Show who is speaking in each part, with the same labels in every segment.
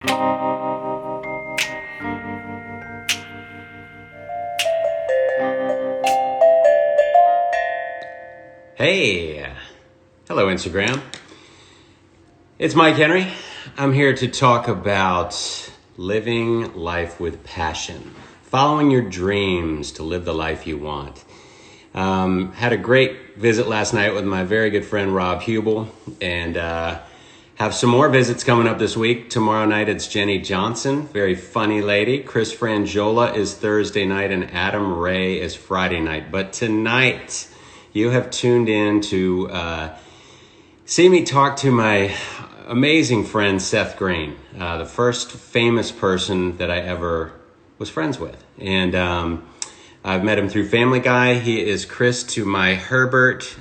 Speaker 1: Hey, hello Instagram. It's Mike Henry. I'm here to talk about living life with passion, following your dreams to live the life you want. Had a great visit last night with my very good friend Rob Hubel, and have some more visits coming up this week. Tomorrow night it's Jenny Johnson, very funny lady. Chris Frangiola is Thursday night, and Adam Ray is Friday night. But tonight, you have tuned in to see me talk to my amazing friend Seth Green, the first famous person that I ever was friends with. And I've met him through Family Guy. He is Chris to my Herbert.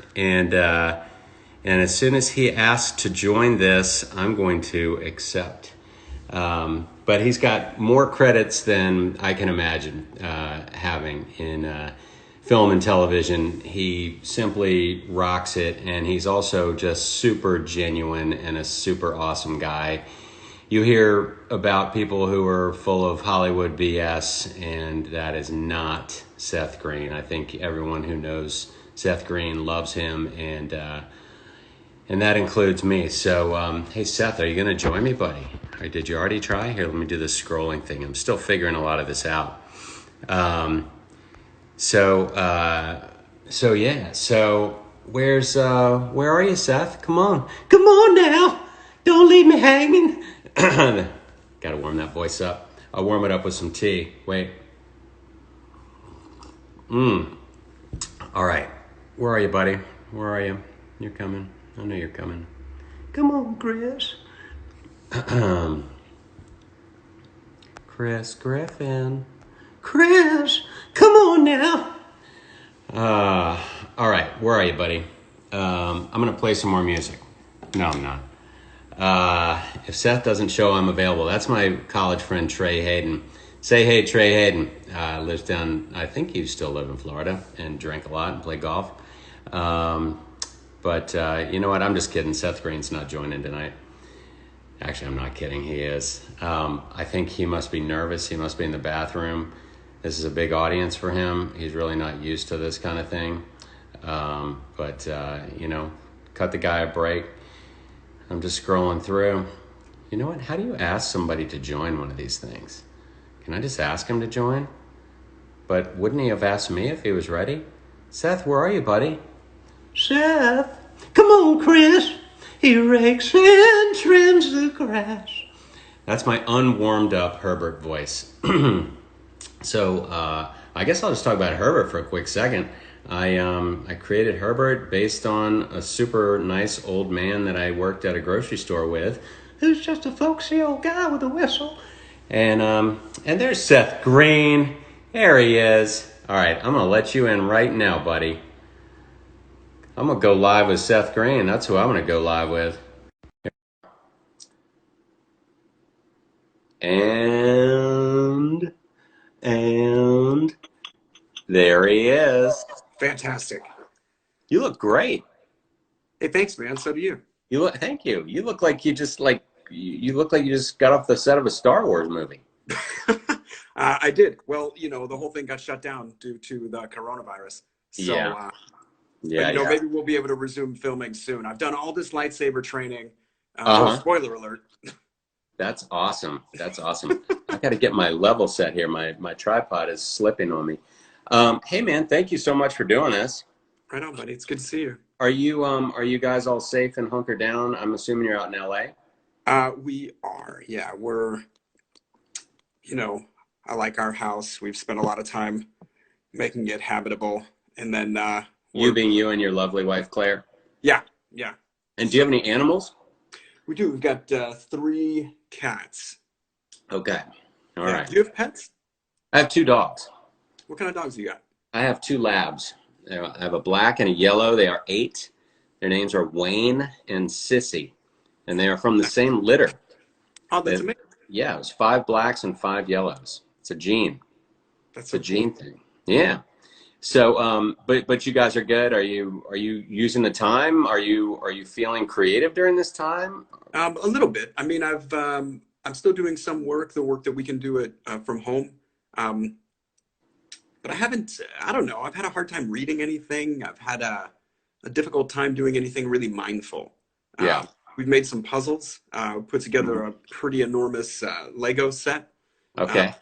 Speaker 1: And as soon as he asks to join this, I'm going to accept. But he's got more credits than I can imagine having in film and television. He simply rocks it, and he's also just super genuine and a super awesome guy. You hear about people who are full of Hollywood BS, and that is not Seth Green. I think everyone who knows Seth Green loves him, and that includes me. So, hey Seth, are you going to join me, buddy? Or did you already try? Here, let me do this scrolling thing. I'm still figuring a lot of this out. So where are you, Seth? Come on now. Don't leave me hanging. Got to warm that voice up. I'll warm it up with some tea. Wait. All right. Where are you, buddy? Where are you? You're coming. I know you're coming. Come on, Chris. Chris Griffin. Chris, come on now. All right, where are you, buddy? I'm going to play some more music. No, I'm not. If Seth doesn't show, I'm available. That's my college friend, Trey Hayden. Say hey, Trey Hayden. Lives down, I think you still live in Florida, and drank a lot and play golf. But you know what? I'm just kidding. Seth Green's not joining tonight. Actually, I'm not kidding. He is. I think he must be nervous. He must be in the bathroom. This is a big audience for him. He's really not used to this kind of thing. But cut the guy a break. I'm just scrolling through. You know what? How do you ask somebody to join one of these things? Can I just ask him to join? But wouldn't he have asked me if he was ready? Seth, where are you, buddy? Seth, come on, Chris. He rakes and trims the grass. That's my unwarmed up Herbert voice. So I guess I'll just talk about Herbert for a quick second. I created Herbert based on a super nice old man that I worked at a grocery store with, who's just a folksy old guy with a whistle. And there's Seth Green. There he is. All right, I'm gonna let you in right now, buddy. I'm gonna go live with Seth Green. That's who I'm gonna go live with. And there he is.
Speaker 2: Fantastic.
Speaker 1: You look great.
Speaker 2: Hey, thanks, man. So do you.
Speaker 1: Thank you. You look like you just got off the set of a Star Wars movie.
Speaker 2: I did. Well, the whole thing got shut down due to the coronavirus. So,
Speaker 1: Yeah.
Speaker 2: maybe we'll be able to resume filming soon. I've done all this lightsaber training. Spoiler alert.
Speaker 1: That's awesome. I got to get my level set here. My tripod is slipping on me. Hey man, thank you so much for doing this.
Speaker 2: Right on, buddy. It's good to see you.
Speaker 1: Are you guys all safe and hunkered down? I'm assuming you're out in LA.
Speaker 2: We are. Yeah, we're. I like our house. We've spent a lot of time making it habitable, and then
Speaker 1: you being you and your lovely wife Claire.
Speaker 2: Yeah.
Speaker 1: And do you have any animals?
Speaker 2: We do. We've got 3 cats.
Speaker 1: Okay. All right.
Speaker 2: Do you have pets?
Speaker 1: I have 2 dogs.
Speaker 2: What kind of dogs do you got?
Speaker 1: I have 2 labs. I have a black and a yellow. They are 8. Their names are Wayne and Sissy, and they are from the same litter.
Speaker 2: Oh, that's amazing.
Speaker 1: Yeah, it was 5 blacks and 5 yellows. It's a gene.
Speaker 2: That's
Speaker 1: a gene thing. Yeah. So, but you guys are good. Are you using the time? Are you feeling creative during this time?
Speaker 2: A little bit. I mean, I've I'm still doing some work, the work that we can do it from home. But I don't know, I've had a hard time reading anything. I've had a difficult time doing anything really mindful.
Speaker 1: Yeah.
Speaker 2: We've made some puzzles, put together
Speaker 1: Mhm.
Speaker 2: a pretty enormous Lego set. Uh,
Speaker 1: Okay.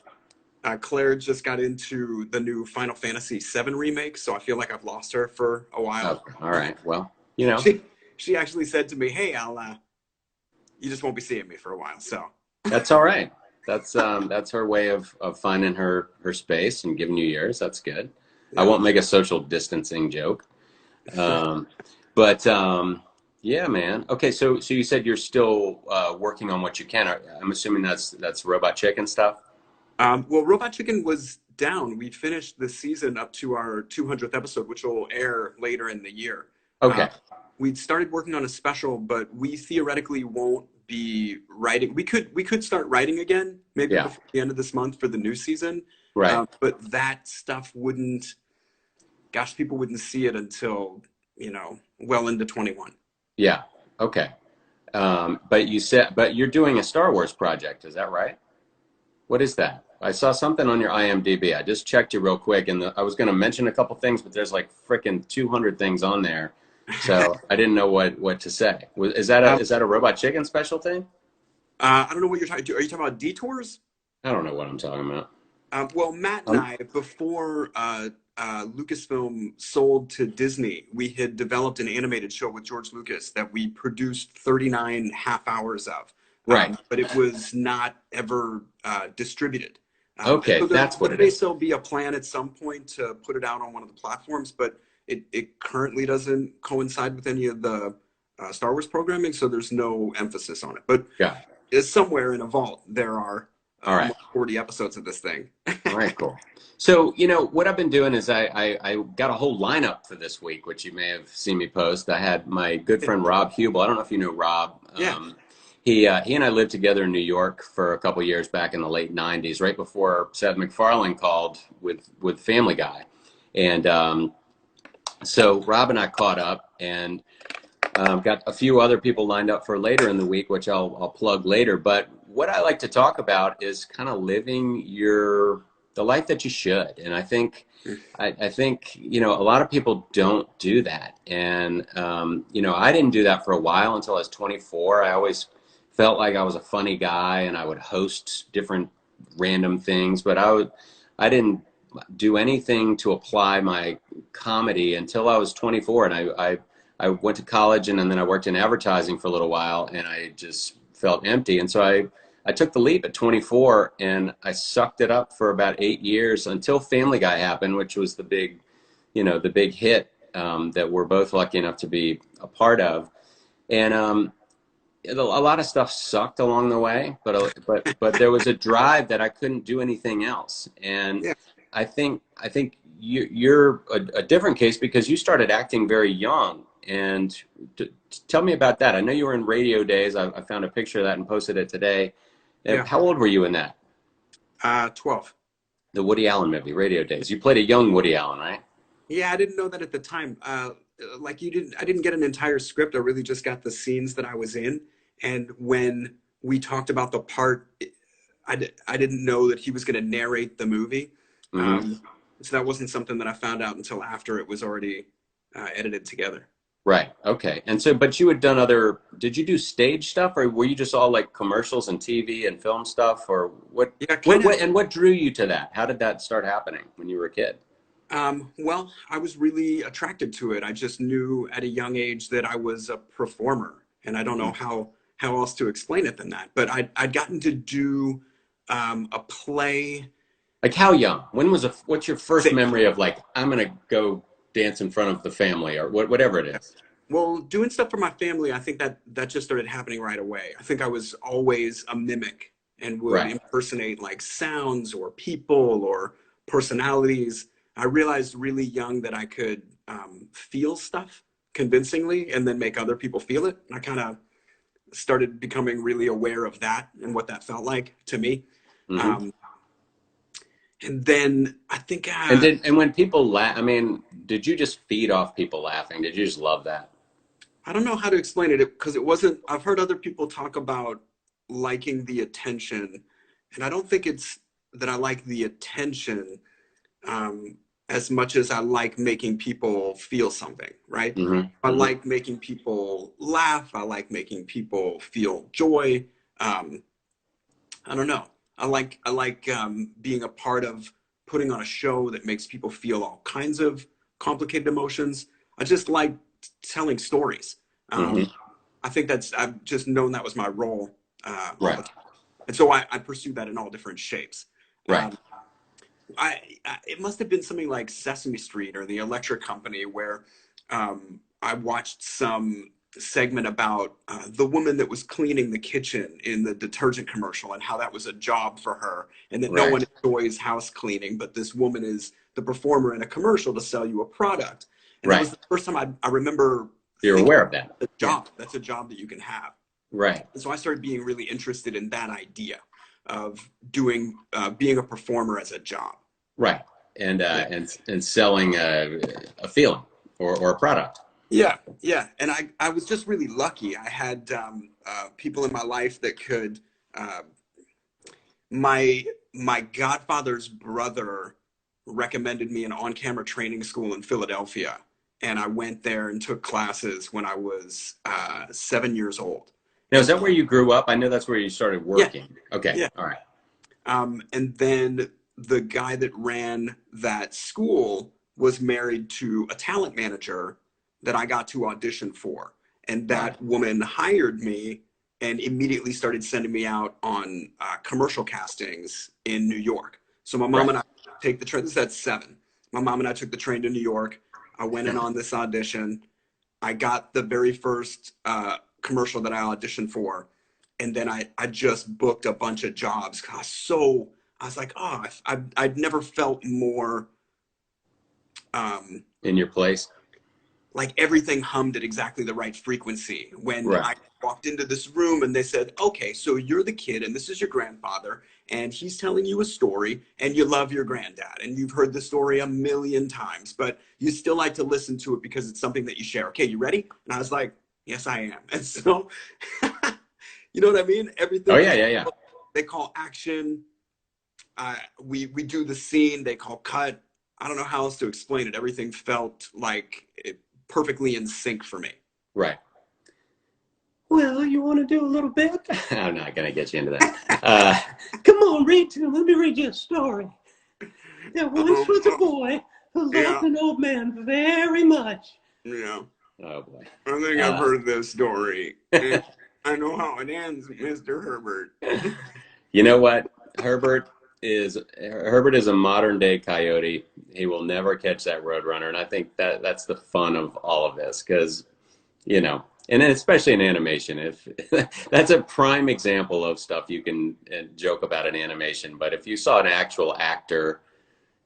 Speaker 2: Claire just got into the new Final Fantasy VII remake, so I feel like I've lost her for a while.
Speaker 1: Okay. All right. Well, you know,
Speaker 2: She she actually said to me, "Hey, you just won't be seeing me for a while." So
Speaker 1: that's all right. That's her way of finding her space and giving you yours. That's good. I
Speaker 2: yeah.
Speaker 1: won't make a social distancing joke. Um, but yeah, man. Okay, so you said you're still working on what you can. I'm assuming that's Robot Chicken stuff.
Speaker 2: Well, Robot Chicken was down. We finished the season up to our 200th episode, which will air later in the year. Uh,
Speaker 1: Okay.
Speaker 2: we'd started working on a special, but we theoretically won't be writing. We could start writing again, maybe
Speaker 1: Yeah.
Speaker 2: before the end of this month for the new season.
Speaker 1: Right.
Speaker 2: But that stuff wouldn't, gosh, people wouldn't see it until, well into 21.
Speaker 1: Yeah. Okay. But you're doing a Star Wars project. Is that right? What is that? I saw something on your IMDb. I just checked you real quick, and I was going to mention a couple things, but there's like freaking 200 things on there, so I didn't know what to say. Is that a
Speaker 2: Um,
Speaker 1: is that a Robot Chicken special thing?
Speaker 2: I don't know what you're talking. Are you talking about detours?
Speaker 1: I don't know what I'm talking about.
Speaker 2: Well, Matt and
Speaker 1: Um,
Speaker 2: I, before Lucasfilm sold to Disney, we had developed an animated show with George Lucas that we produced 39 half hours of,
Speaker 1: right.
Speaker 2: but it was not ever distributed.
Speaker 1: Okay,
Speaker 2: So
Speaker 1: that's what
Speaker 2: there
Speaker 1: it
Speaker 2: may
Speaker 1: is.
Speaker 2: still be a plan at some point to put it out on one of the platforms, but it currently doesn't coincide with any of the Star Wars programming, so there's no emphasis on it. But
Speaker 1: Yeah.
Speaker 2: it's somewhere in a vault. There are
Speaker 1: All right.
Speaker 2: almost 40 episodes of this thing.
Speaker 1: All right, cool. So, what I've been doing is I got a whole lineup for this week, which you may have seen me post. I had my good friend Rob Hubel. I don't know if you know Rob.
Speaker 2: Yeah.
Speaker 1: He and I lived together in New York for a couple years back in the late 90s, right before Seth MacFarlane called with Family Guy. And so Rob and I caught up and got a few other people lined up for later in the week, which I'll plug later. But what I like to talk about is kind of living the life that you should. And I think, a lot of people don't do that. And, I didn't do that for a while until I was 24. I always felt like I was a funny guy and I would host different random things, but I didn't do anything to apply my comedy until I was 24. And I went to college and then I worked in advertising for a little while and I just felt empty. And so I took the leap at 24 and I sucked it up for about 8 years until Family Guy happened, which was the big hit that we're both lucky enough to be a part of. And a lot of stuff sucked along the way, but there was a drive that I couldn't do anything else. And
Speaker 2: Yeah.
Speaker 1: I think you're a different case because you started acting very young. And tell me about that. I know you were in Radio Days. I found a picture of that and posted it today.
Speaker 2: Yeah.
Speaker 1: How old were you in that?
Speaker 2: 12.
Speaker 1: The Woody Allen movie, Radio Days. You played a young Woody Allen, right?
Speaker 2: Yeah, I didn't know that at the time. Like you didn't, I didn't get an entire script. I really just got the scenes that I was in. And when we talked about the part, I didn't know that he was going to narrate the movie.
Speaker 1: Mm-hmm.
Speaker 2: So that wasn't something that I found out until after it was already edited together.
Speaker 1: Right. Okay. And so, but you had done did you do stage stuff or were you just all like commercials and TV and film stuff or what,
Speaker 2: Yeah,
Speaker 1: and what drew you to that? How did that start happening when you were a kid?
Speaker 2: Well, I was really attracted to it. I just knew at a young age that I was a performer, and I don't know how else to explain it than that. But I'd gotten to do a play.
Speaker 1: Like how young? What's your first
Speaker 2: Say,
Speaker 1: memory of like, I'm going to go dance in front of the family or whatever it is?
Speaker 2: well, doing stuff for my family, I think that just started happening right away. I think I was always a mimic and would
Speaker 1: Right.
Speaker 2: impersonate like sounds or people or personalities. I realized really young that I could feel stuff convincingly and then make other people feel it. And I kind of started becoming really aware of that and what that felt like to me.
Speaker 1: Mm-hmm.
Speaker 2: And then I think
Speaker 1: And when people laugh, I mean, did you just feed off people laughing? Did you just love that?
Speaker 2: I don't know how to explain it because it wasn't. I've heard other people talk about liking the attention, and I don't think it's that I like the attention as much as I like making people feel something, right? I like making people laugh. I like making people feel joy. Um, I don't know. I like being a part of putting on a show that makes people feel all kinds of complicated emotions. I just like telling stories.
Speaker 1: Mm-hmm.
Speaker 2: I think I've just known that was my role all the
Speaker 1: Right.
Speaker 2: time. And so I pursue that in all different shapes.
Speaker 1: Right.
Speaker 2: Um, it must have been something like Sesame Street or the Electric Company where I watched some segment about the woman that was cleaning the kitchen in the detergent commercial and how that was a job for her and that no
Speaker 1: Right.
Speaker 2: one enjoys house cleaning, but this woman is the performer in a commercial to sell you a product. And that
Speaker 1: Right.
Speaker 2: was the first time I remember
Speaker 1: You're
Speaker 2: thinking
Speaker 1: aware of that.
Speaker 2: that's a job. That's a job that you can have.
Speaker 1: Right.
Speaker 2: And so I started being really interested in that idea of doing being a performer as a job.
Speaker 1: Right. And selling a feeling or a product.
Speaker 2: Yeah, yeah. And I was just really lucky. I had people in my life that could. Uh, my godfather's brother recommended me an on-camera training school in Philadelphia, and I went there and took classes when I was 7 years old.
Speaker 1: Now, is that where you grew up? I know that's where you started
Speaker 2: Yeah,
Speaker 1: working. Okay.
Speaker 2: yeah.
Speaker 1: All right.
Speaker 2: And then the guy that ran that school was married to a talent manager that I got to audition for. And
Speaker 1: Right.
Speaker 2: that woman hired me and immediately started sending me out on commercial castings in New York. So my mom
Speaker 1: Right.
Speaker 2: and I take the train. This is at 7. My mom and I took the train to New York. I went in on this audition. I got the very first commercial that I auditioned for. And then I just booked a bunch of jobs. I was like, oh, I'd never felt more
Speaker 1: In your place.
Speaker 2: like everything hummed at exactly the right frequency when
Speaker 1: Right.
Speaker 2: I walked into this room and they said, okay, so you're the kid and this is your grandfather and he's telling you a story and you love your granddad and you've heard the story a million times, but you still like to listen to it because it's something that you share. Okay, you ready? And I was like, yes, I am. And so, you know what I mean? Everything
Speaker 1: Oh, yeah.
Speaker 2: they call action. We do the scene, they call cut. I don't know how else to explain it. Everything felt like perfectly in sync for me.
Speaker 1: Right. Well, you want to do a little bit? I'm not going to get you into that.
Speaker 3: Come on, read to him. Let me read you a story. There once was a boy who loved an old man very much.
Speaker 2: Yeah.
Speaker 1: Oh, boy.
Speaker 2: I think I've heard this story. I know how it ends, Mr. Herbert.
Speaker 1: You know what? Herbert is a modern day coyote. He will never catch that roadrunner, and I think that's the fun of all of this because, you know, and then especially in animation, if that's a prime example of stuff you can joke about in animation. But if you saw an actual actor,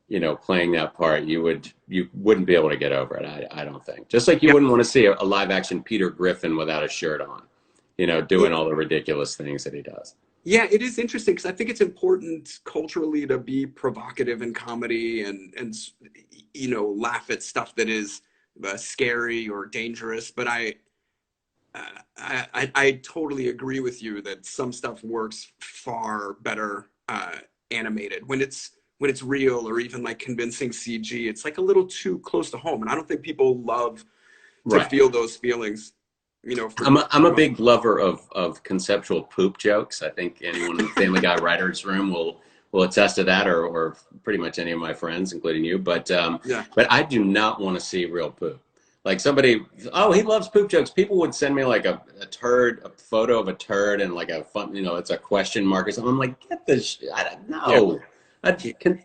Speaker 1: you know, playing that part, you wouldn't be able to get over it. I don't think. Just like you wouldn't want to see a live action Peter Griffin without a shirt on, you know, doing all the ridiculous things that he does.
Speaker 2: Yeah, it is interesting because I think it's important culturally to be provocative in comedy and you know, laugh at stuff that is scary or dangerous. But I totally agree with you that some stuff works far better animated when it's real or even like convincing CG. It's like a little too close to home, and I don't think people love to feel those feelings. You know,
Speaker 1: I'm a big lover of conceptual poop jokes. I think anyone in the Family Guy writers room will attest to that, or pretty much any of my friends, including you. But I do not want to see real poop. Like somebody, oh, he loves poop jokes. People would send me like a photo of a turd and like a fun, you know, it's a question mark or something. I'm like, get this, I don't know.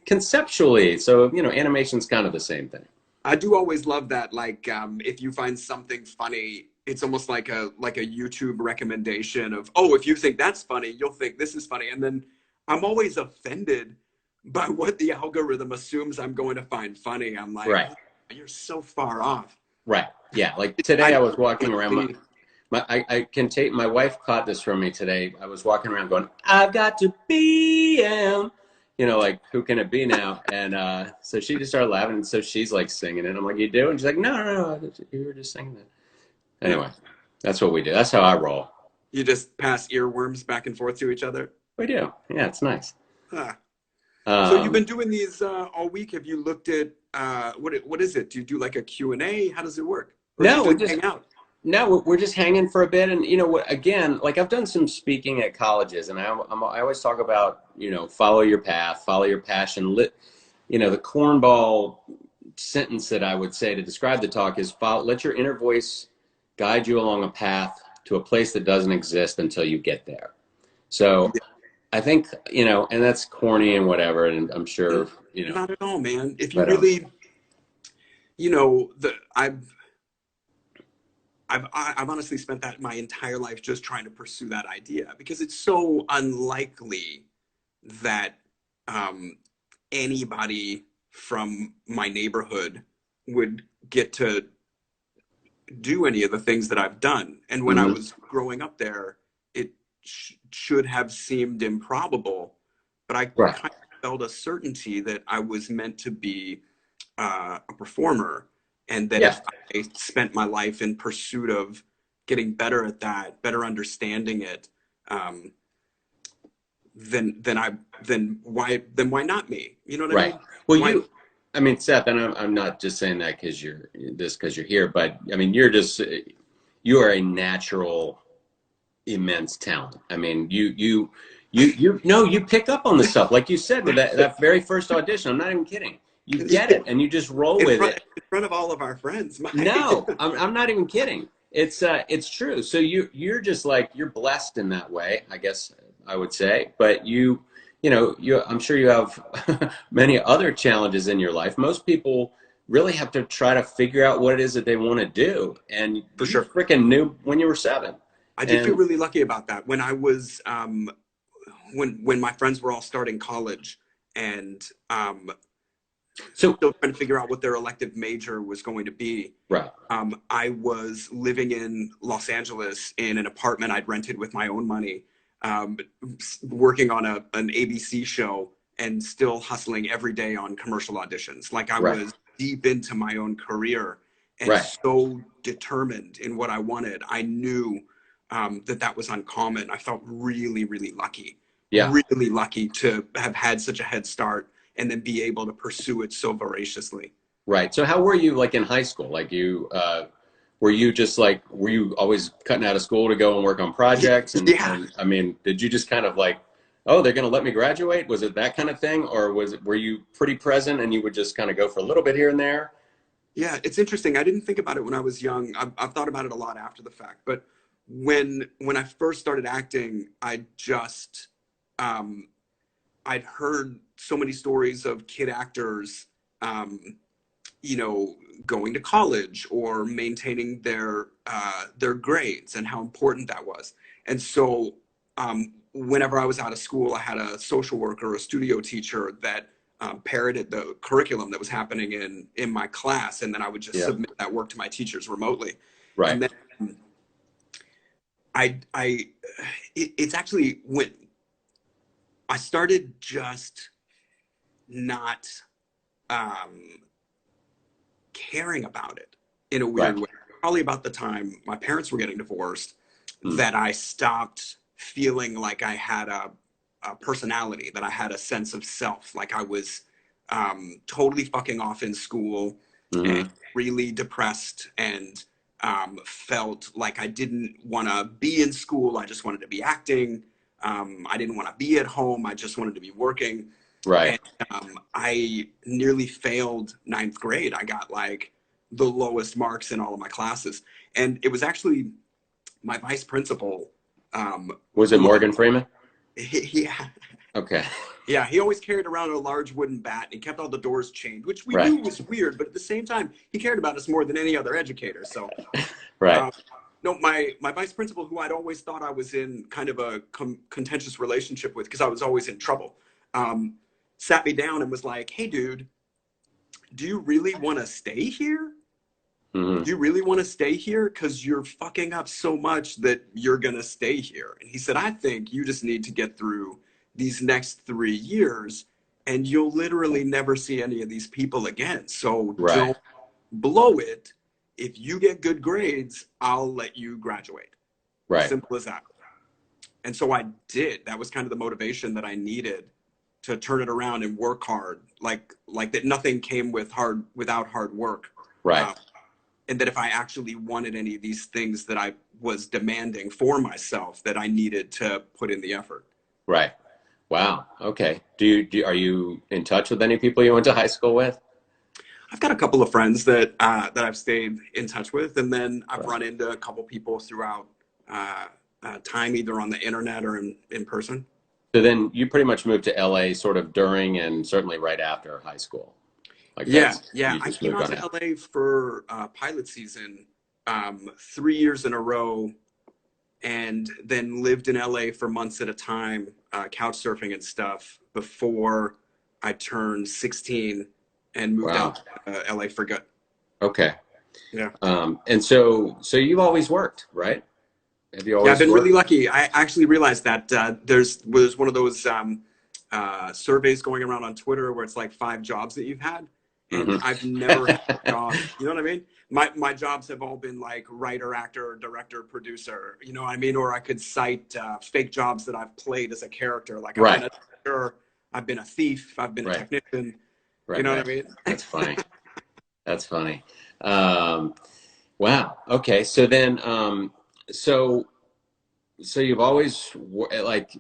Speaker 1: Conceptually, so you know, animation's kind of the same thing.
Speaker 2: I do always love that. Like, if you find something funny, it's almost like a YouTube recommendation of, oh, if you think that's funny, you'll think this is funny. And then I'm always offended by what the algorithm assumes I'm going to find funny. I'm like,
Speaker 1: right.
Speaker 2: Oh, you're so far off.
Speaker 1: Right. Yeah. Like today I was walking around. I can take, my wife caught this from me today. I was walking around going, I've got to be him. You know, like, who can it be now? And so she just started laughing. And so she's like singing it. I'm like, you do? And she's like, no, you were just singing it. Anyway, that's what we do. That's how I roll.
Speaker 2: You just pass earworms back and forth to each other?
Speaker 1: We do. Yeah, it's nice.
Speaker 2: Huh. So you've
Speaker 1: Um,
Speaker 2: been doing these all week. Have you looked at what is it? Do you do like a Q&A? How does it work? Or do you
Speaker 1: no,
Speaker 2: just hang out?
Speaker 1: we're just hanging for a bit, and you know what? Again, like I've done some speaking at colleges, and I always talk about follow your path, follow your passion. The cornball sentence that I would say to describe the talk is let your inner voice guide you along a path to a place that doesn't exist until you get there. So
Speaker 2: Yeah.
Speaker 1: I think, and that's corny and whatever, and I'm sure,
Speaker 2: Not at all, man. If you
Speaker 1: but
Speaker 2: really, I've honestly spent that my entire life just trying to pursue that idea because it's so unlikely that anybody from my neighborhood would get to do any of the things that I've done. And when I
Speaker 1: mhm,
Speaker 2: was growing up there, it should have seemed improbable, but I
Speaker 1: right.
Speaker 2: kind of felt a certainty that I was meant to be a performer, and that
Speaker 1: Yeah.
Speaker 2: if I spent my life in pursuit of getting better at that, better understanding it, um, then why not me? You know what I
Speaker 1: Right.
Speaker 2: mean?
Speaker 1: Well,
Speaker 2: Why?
Speaker 1: I mean, Seth, and I'm not just saying that because you're here, but I mean, you are a natural, immense talent. I mean, you pick up on the stuff, like you said with that very first audition. I'm not even kidding. You get it, and you just roll
Speaker 2: in
Speaker 1: with
Speaker 2: front
Speaker 1: it.
Speaker 2: in front of all of our friends,
Speaker 1: No, I'm not even kidding. It's true. So you're just like you're blessed in that way, I guess I would say. But I'm sure you have many other challenges in your life. Most people really have to try to figure out what it is that they want to do, and
Speaker 2: for
Speaker 1: you
Speaker 2: sure.
Speaker 1: freaking knew when you were 7.
Speaker 2: I did feel
Speaker 1: And
Speaker 2: really lucky about that when I was when my friends were all starting college and
Speaker 1: so
Speaker 2: still trying to figure out what their elective major was going to be.
Speaker 1: right,
Speaker 2: I was living in Los Angeles in an apartment I'd rented with my own money, um, working on an ABC show and still hustling every day on commercial auditions. Like I
Speaker 1: right,
Speaker 2: was deep into my own career and
Speaker 1: right,
Speaker 2: so determined in what I wanted. I knew that was uncommon. I felt really,
Speaker 1: yeah.
Speaker 2: really lucky to have had such a head start and then be able to pursue it so voraciously.
Speaker 1: Right. So how were you like in high school? Like were you just like, were you always cutting out of school to go and work on projects?
Speaker 2: Yeah,
Speaker 1: And I mean, did you just kind of like, oh, they're going to let me graduate? Was it that kind of thing? Or were you pretty present and you would just kind of go for a little bit here and there?
Speaker 2: yeah, it's interesting. I didn't think about it when I was young. I've thought about it a lot after the fact. But when I first started acting, um, I'd heard so many stories of kid actors, um, you know, going to college or maintaining their grades and how important that was. And so, whenever I was out of school, I had a social worker, a studio teacher that parroted the curriculum that was happening in my class, and then I would just
Speaker 1: Yeah.
Speaker 2: submit that work to my teachers remotely.
Speaker 1: Right.
Speaker 2: And then I it's actually when I started just not um, caring about it in a
Speaker 1: Right.
Speaker 2: weird way. Probably about the time my parents were getting divorced,
Speaker 1: Mm.
Speaker 2: that I stopped feeling like I had a personality, that I had a sense of self, like I was totally fucking off in school and
Speaker 1: Hmm.
Speaker 2: really depressed and felt like I didn't want to be in school. I just wanted to be acting. I didn't want to be at home. I just wanted to be working.
Speaker 1: Right.
Speaker 2: And I nearly failed ninth grade. I got like the lowest marks in all of my classes. And it was actually my vice principal.
Speaker 1: Was it
Speaker 2: Who
Speaker 1: Morgan Freeman?
Speaker 2: he,
Speaker 1: Okay.
Speaker 2: yeah, he always carried around a large wooden bat and he kept all the doors chained, which we
Speaker 1: Right.
Speaker 2: knew was weird, but at the same time, he cared about us more than any other educator. So,
Speaker 1: Right.
Speaker 2: um, no, my vice principal, who I'd always thought I was in kind of a contentious relationship with because I was always in trouble, um, sat me down and was like, "Hey, dude, do you really want to stay here?
Speaker 1: Hmm.
Speaker 2: Do you really want to stay here? Because you're fucking up so much that you're going to stay here." And he said, "I think you just need to get through these next 3 years and you'll literally never see any of these people again. So
Speaker 1: Right.
Speaker 2: don't blow it. If you get good grades, I'll let you graduate."
Speaker 1: Right.
Speaker 2: Simple as that. And so I did. That was kind of the motivation that I needed to turn it around and work hard. Like that nothing came without hard work.
Speaker 1: Right.
Speaker 2: And that if I actually wanted any of these things that I was demanding for myself, that I needed to put in the effort.
Speaker 1: Right. Wow. Okay. Are you in touch with any people you went to high school with?
Speaker 2: I've got a couple of friends that I've stayed in touch with, and then I've run into a couple people throughout time, either on the internet or in person.
Speaker 1: So then you pretty much moved to LA sort of during and certainly right after high school. Like
Speaker 2: Yeah.
Speaker 1: I
Speaker 2: came out to LA for pilot season 3 years in a row, and then lived in LA for months at a time, couch surfing and stuff, before I turned 16 and moved out to LA for good.
Speaker 1: Okay.
Speaker 2: Yeah.
Speaker 1: And so you've always worked, right? Have you always
Speaker 2: I've been
Speaker 1: worked?
Speaker 2: really lucky. I actually realized that there's one of those surveys going around on Twitter where it's like 5 jobs that you've had. And I've never had a job. You know what I mean? My jobs have all been like writer, actor, director, producer. You know what I mean? Or I could cite fake jobs that I've played as a character. Like I've been a doctor, I've been a thief, I've been a technician. You know what I mean?
Speaker 1: That's funny. That's funny. Wow. Okay. So then, so you've always like,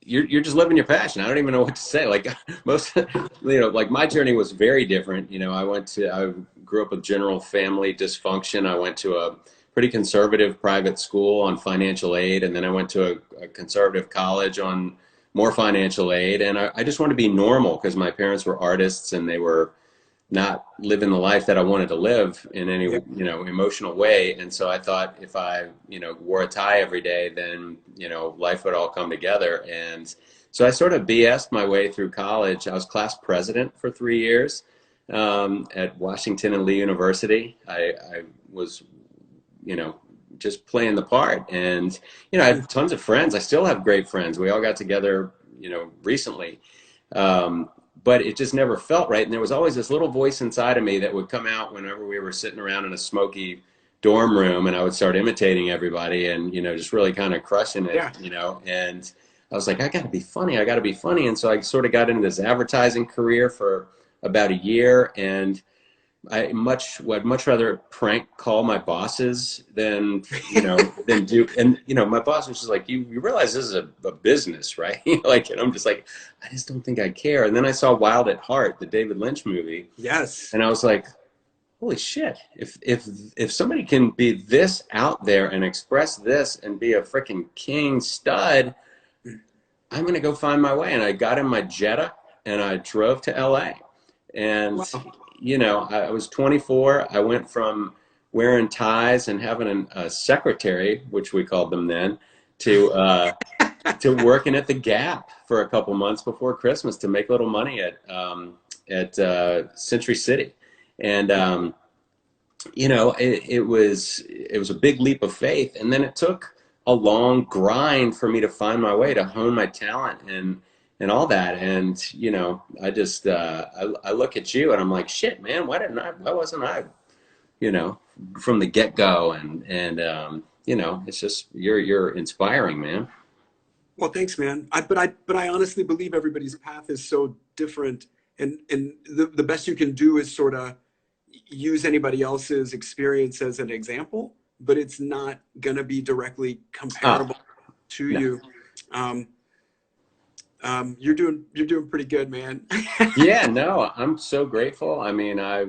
Speaker 1: you're just living your passion. I don't even know what to say. Like most, like my journey was very different. I grew up with general family dysfunction. I went to a pretty conservative private school on financial aid. And then I went to a conservative college on more financial aid. And I just wanted to be normal because my parents were artists and they were not living the life that I wanted to live in any, emotional way. And so I thought if I, wore a tie every day, then, life would all come together. And so I sort of BS'd my way through college. I was class president for 3 years at Washington and Lee University. I was, just playing the part. And, I had tons of friends. I still have great friends. We all got together, recently. But it just never felt right. And there was always this little voice inside of me that would come out whenever we were sitting around in a smoky dorm room, and I would start imitating everybody and, just really kind of crushing it, and I was like, I got to be funny. And so I sort of got into this advertising career for about a year, and I would much rather prank call my bosses than, than do. And, my boss was just like, you realize this is a business, right? Like, and I'm just like, I just don't think I care. And then I saw Wild at Heart, the David Lynch movie.
Speaker 2: Yes.
Speaker 1: And I was like, holy shit. If somebody can be this out there and express this and be a freaking king stud, I'm going to go find my way. And I got in my Jetta and I drove to LA. And I was 24. I went from wearing ties and having a secretary, which we called them then, to working at the Gap for a couple months before Christmas to make a little money at Century City. And it was a big leap of faith. And then it took a long grind for me to find my way, to hone my talent and all that. And, I just, I look at you and I'm like, shit, man, why wasn't I, from the get go? And it's just, you're inspiring, man.
Speaker 2: Well, thanks, man. But I honestly believe everybody's path is so different. And the best you can do is sort of use anybody else's experience as an example, but it's not going to be directly comparable to you. You're doing pretty good, man.
Speaker 1: Yeah, no, I'm so grateful. I mean, I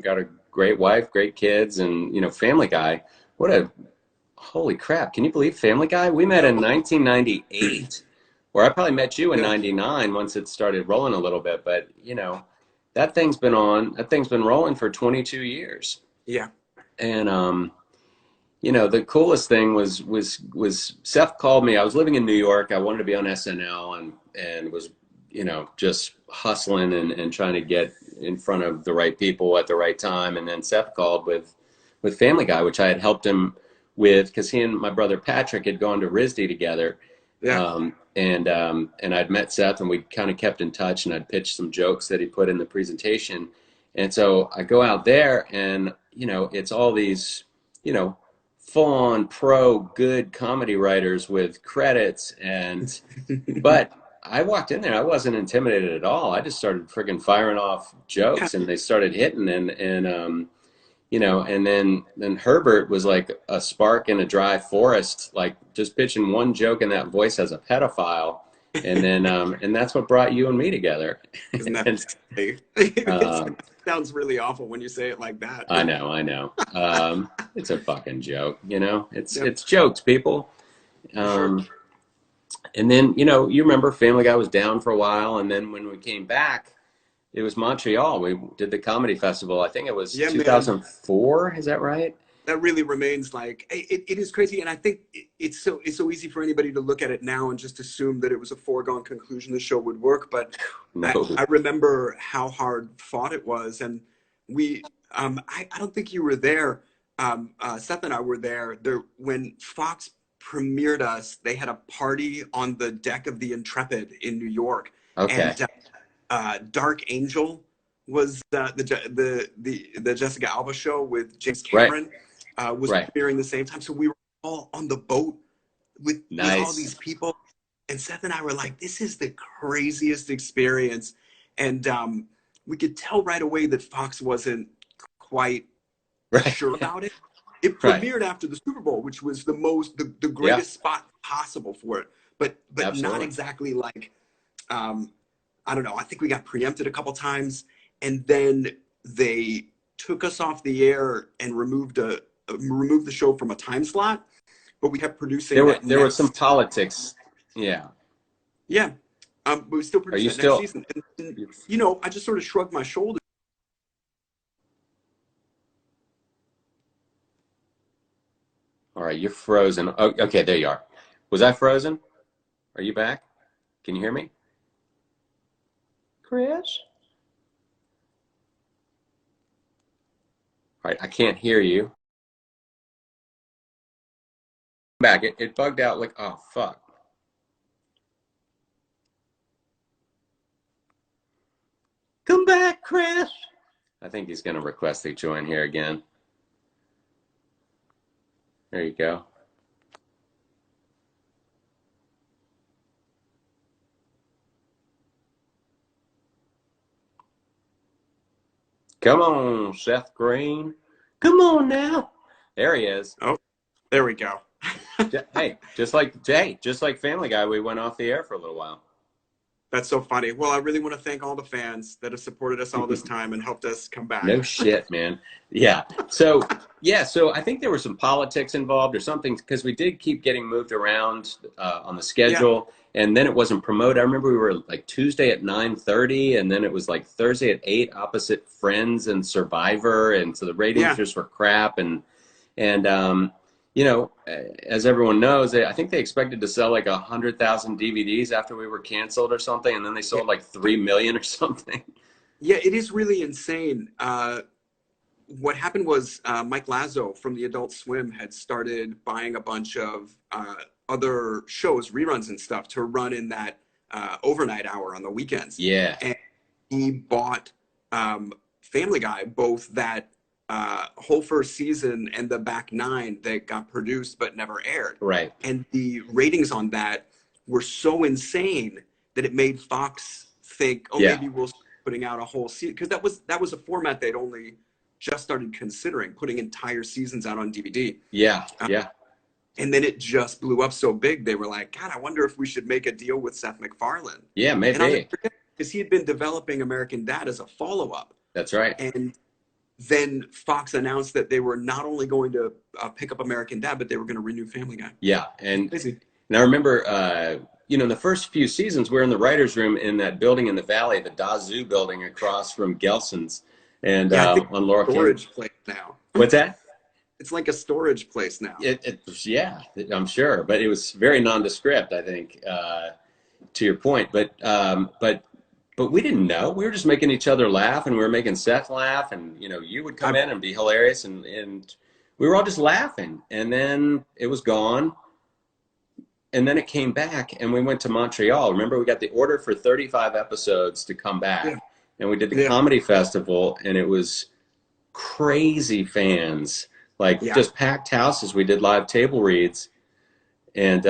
Speaker 1: got a great wife, great kids, and, Family Guy. Holy crap. Can you believe Family Guy? We met in 1998, where I probably met you in 99 once it started rolling a little bit. But, that thing's been rolling for 22 years.
Speaker 2: Yeah.
Speaker 1: And, the coolest thing was Seth called me. I was living in New York. I wanted to be on SNL and was, just hustling and trying to get in front of the right people at the right time. And then Seth called with Family Guy, which I had helped him with because he and my brother Patrick had gone to RISD together.
Speaker 2: Yeah.
Speaker 1: And I'd met Seth and we kind of kept in touch, and I'd pitched some jokes that he put in the presentation. And so I go out there and, it's all these, full-on pro good comedy writers with credits, and but I walked in there, I wasn't intimidated at all. I just started freaking firing off
Speaker 2: Yeah.
Speaker 1: jokes, and they started hitting, and you know, and then Herbert was like a spark in a dry forest, like just pitching one joke in that voice as a pedophile, and that's what brought you and me together.
Speaker 2: Isn't that
Speaker 1: And
Speaker 2: funny? It
Speaker 1: um,
Speaker 2: sounds really awful when you say it like that.
Speaker 1: I know, I know. It's a fucking joke, you know. It's
Speaker 2: Yep,
Speaker 1: it's jokes, people.
Speaker 2: for sure.
Speaker 1: Um, and then, you know, you remember Family Guy was down for a while, and then when we came back, it was Montreal. We did the comedy festival. I think it was
Speaker 2: Yeah, man.
Speaker 1: 2004. Is that right?
Speaker 2: That really remains like it is crazy, and I think it's so easy for anybody to look at it now and just assume that it was a foregone conclusion the show would work. But
Speaker 1: No.
Speaker 2: I remember how hard fought it was, and we I don't think you were there. Seth and I were there when Fox premiered us. They had a party on the deck of the Intrepid in New York,
Speaker 1: Okay.
Speaker 2: and Dark Angel was the Jessica Alba show with James
Speaker 1: Right.
Speaker 2: Cameron was
Speaker 1: Right.
Speaker 2: premiering the same time. So we were all on the boat with all these
Speaker 1: Nice.
Speaker 2: people, and Seth and I were like, "This is the craziest experience," and we could tell right away that Fox wasn't quite
Speaker 1: Right.
Speaker 2: sure about it. It
Speaker 1: Right.
Speaker 2: premiered after the Super Bowl, which was the
Speaker 1: Yeah.
Speaker 2: greatest spot possible for it, but not
Speaker 1: Absolutely.
Speaker 2: exactly like I don't know. I think we got preempted a couple times, and then they took us off the air and removed the show from a time slot. But we kept producing
Speaker 1: There was some politics. Yeah.
Speaker 2: Yeah, but we still
Speaker 1: Are you
Speaker 2: produced that next
Speaker 1: still?
Speaker 2: season. And, you know, I just sort of shrugged my shoulders.
Speaker 1: All right, you're frozen. Oh, okay, there you are. Was I frozen? Are you back? Can you hear me? Chris? All right, I can't hear you. Back. It bugged out like, oh, fuck.
Speaker 3: Come back, Chris.
Speaker 1: I think he's going to request they join here again. There you go. Come on, Seth Green.
Speaker 3: Come on now.
Speaker 1: There he is.
Speaker 2: Oh, there we go.
Speaker 1: Hey, just like Family Guy, we went off the air for a little while.
Speaker 2: That's so funny. Well, I really want to thank all the fans that have supported us all this time and helped us come back.
Speaker 1: No shit, man. Yeah. So I think there was some politics involved or something, because we did keep getting moved around on the schedule, and then it wasn't promoted. I remember we were like Tuesday at 9:30, and then it was like Thursday at 8 opposite Friends and Survivor, and so the ratings just were crap, and you know, as everyone knows, I think they expected to sell like 100,000 DVDs after we were canceled or something, and then they sold like 3 million or something.
Speaker 2: Yeah, it is really insane. What happened was Mike Lazo from the Adult Swim had started buying a bunch of other shows, reruns and stuff, to run in that overnight hour on the weekends.
Speaker 1: Yeah.
Speaker 2: And he bought Family Guy, both that whole first season and the back 9 that got produced but never aired.
Speaker 1: Right.
Speaker 2: And the ratings on that were so insane that it made Fox think, oh, maybe we'll start putting out a whole season, because that was a format they'd only just started considering, putting entire seasons out on DVD.
Speaker 1: Yeah.
Speaker 2: And then it just blew up so big, they were like, God, I wonder if we should make a deal with Seth MacFarlane.
Speaker 1: Yeah, maybe.
Speaker 2: And I'll never forget, because he had been developing American Dad as a follow-up.
Speaker 1: That's right.
Speaker 2: And then Fox announced that they were not only going to pick up American Dad, but they were going to renew Family Guy.
Speaker 1: Yeah, and
Speaker 2: Crazy.
Speaker 1: I remember, you know, in the first few seasons, we're in the writers' room in that building in the valley, the Da Zoo building across from Gelson's, and
Speaker 2: I think
Speaker 1: on Laura
Speaker 2: storage place now.
Speaker 1: What's that?
Speaker 2: It's like a storage place now.
Speaker 1: Yeah, I'm sure, but it was very nondescript, I think, to your point. But we didn't know. We were just making each other laugh, and we were making Seth laugh, and you know, you would come in and be hilarious, and we were all just laughing. And then it was gone, and then it came back, and we went to Montreal. Remember, we got the order for 35 episodes to come back, and we did the comedy festival, and it was crazy fans. like
Speaker 2: Yeah.
Speaker 1: just packed houses. We did live table reads, and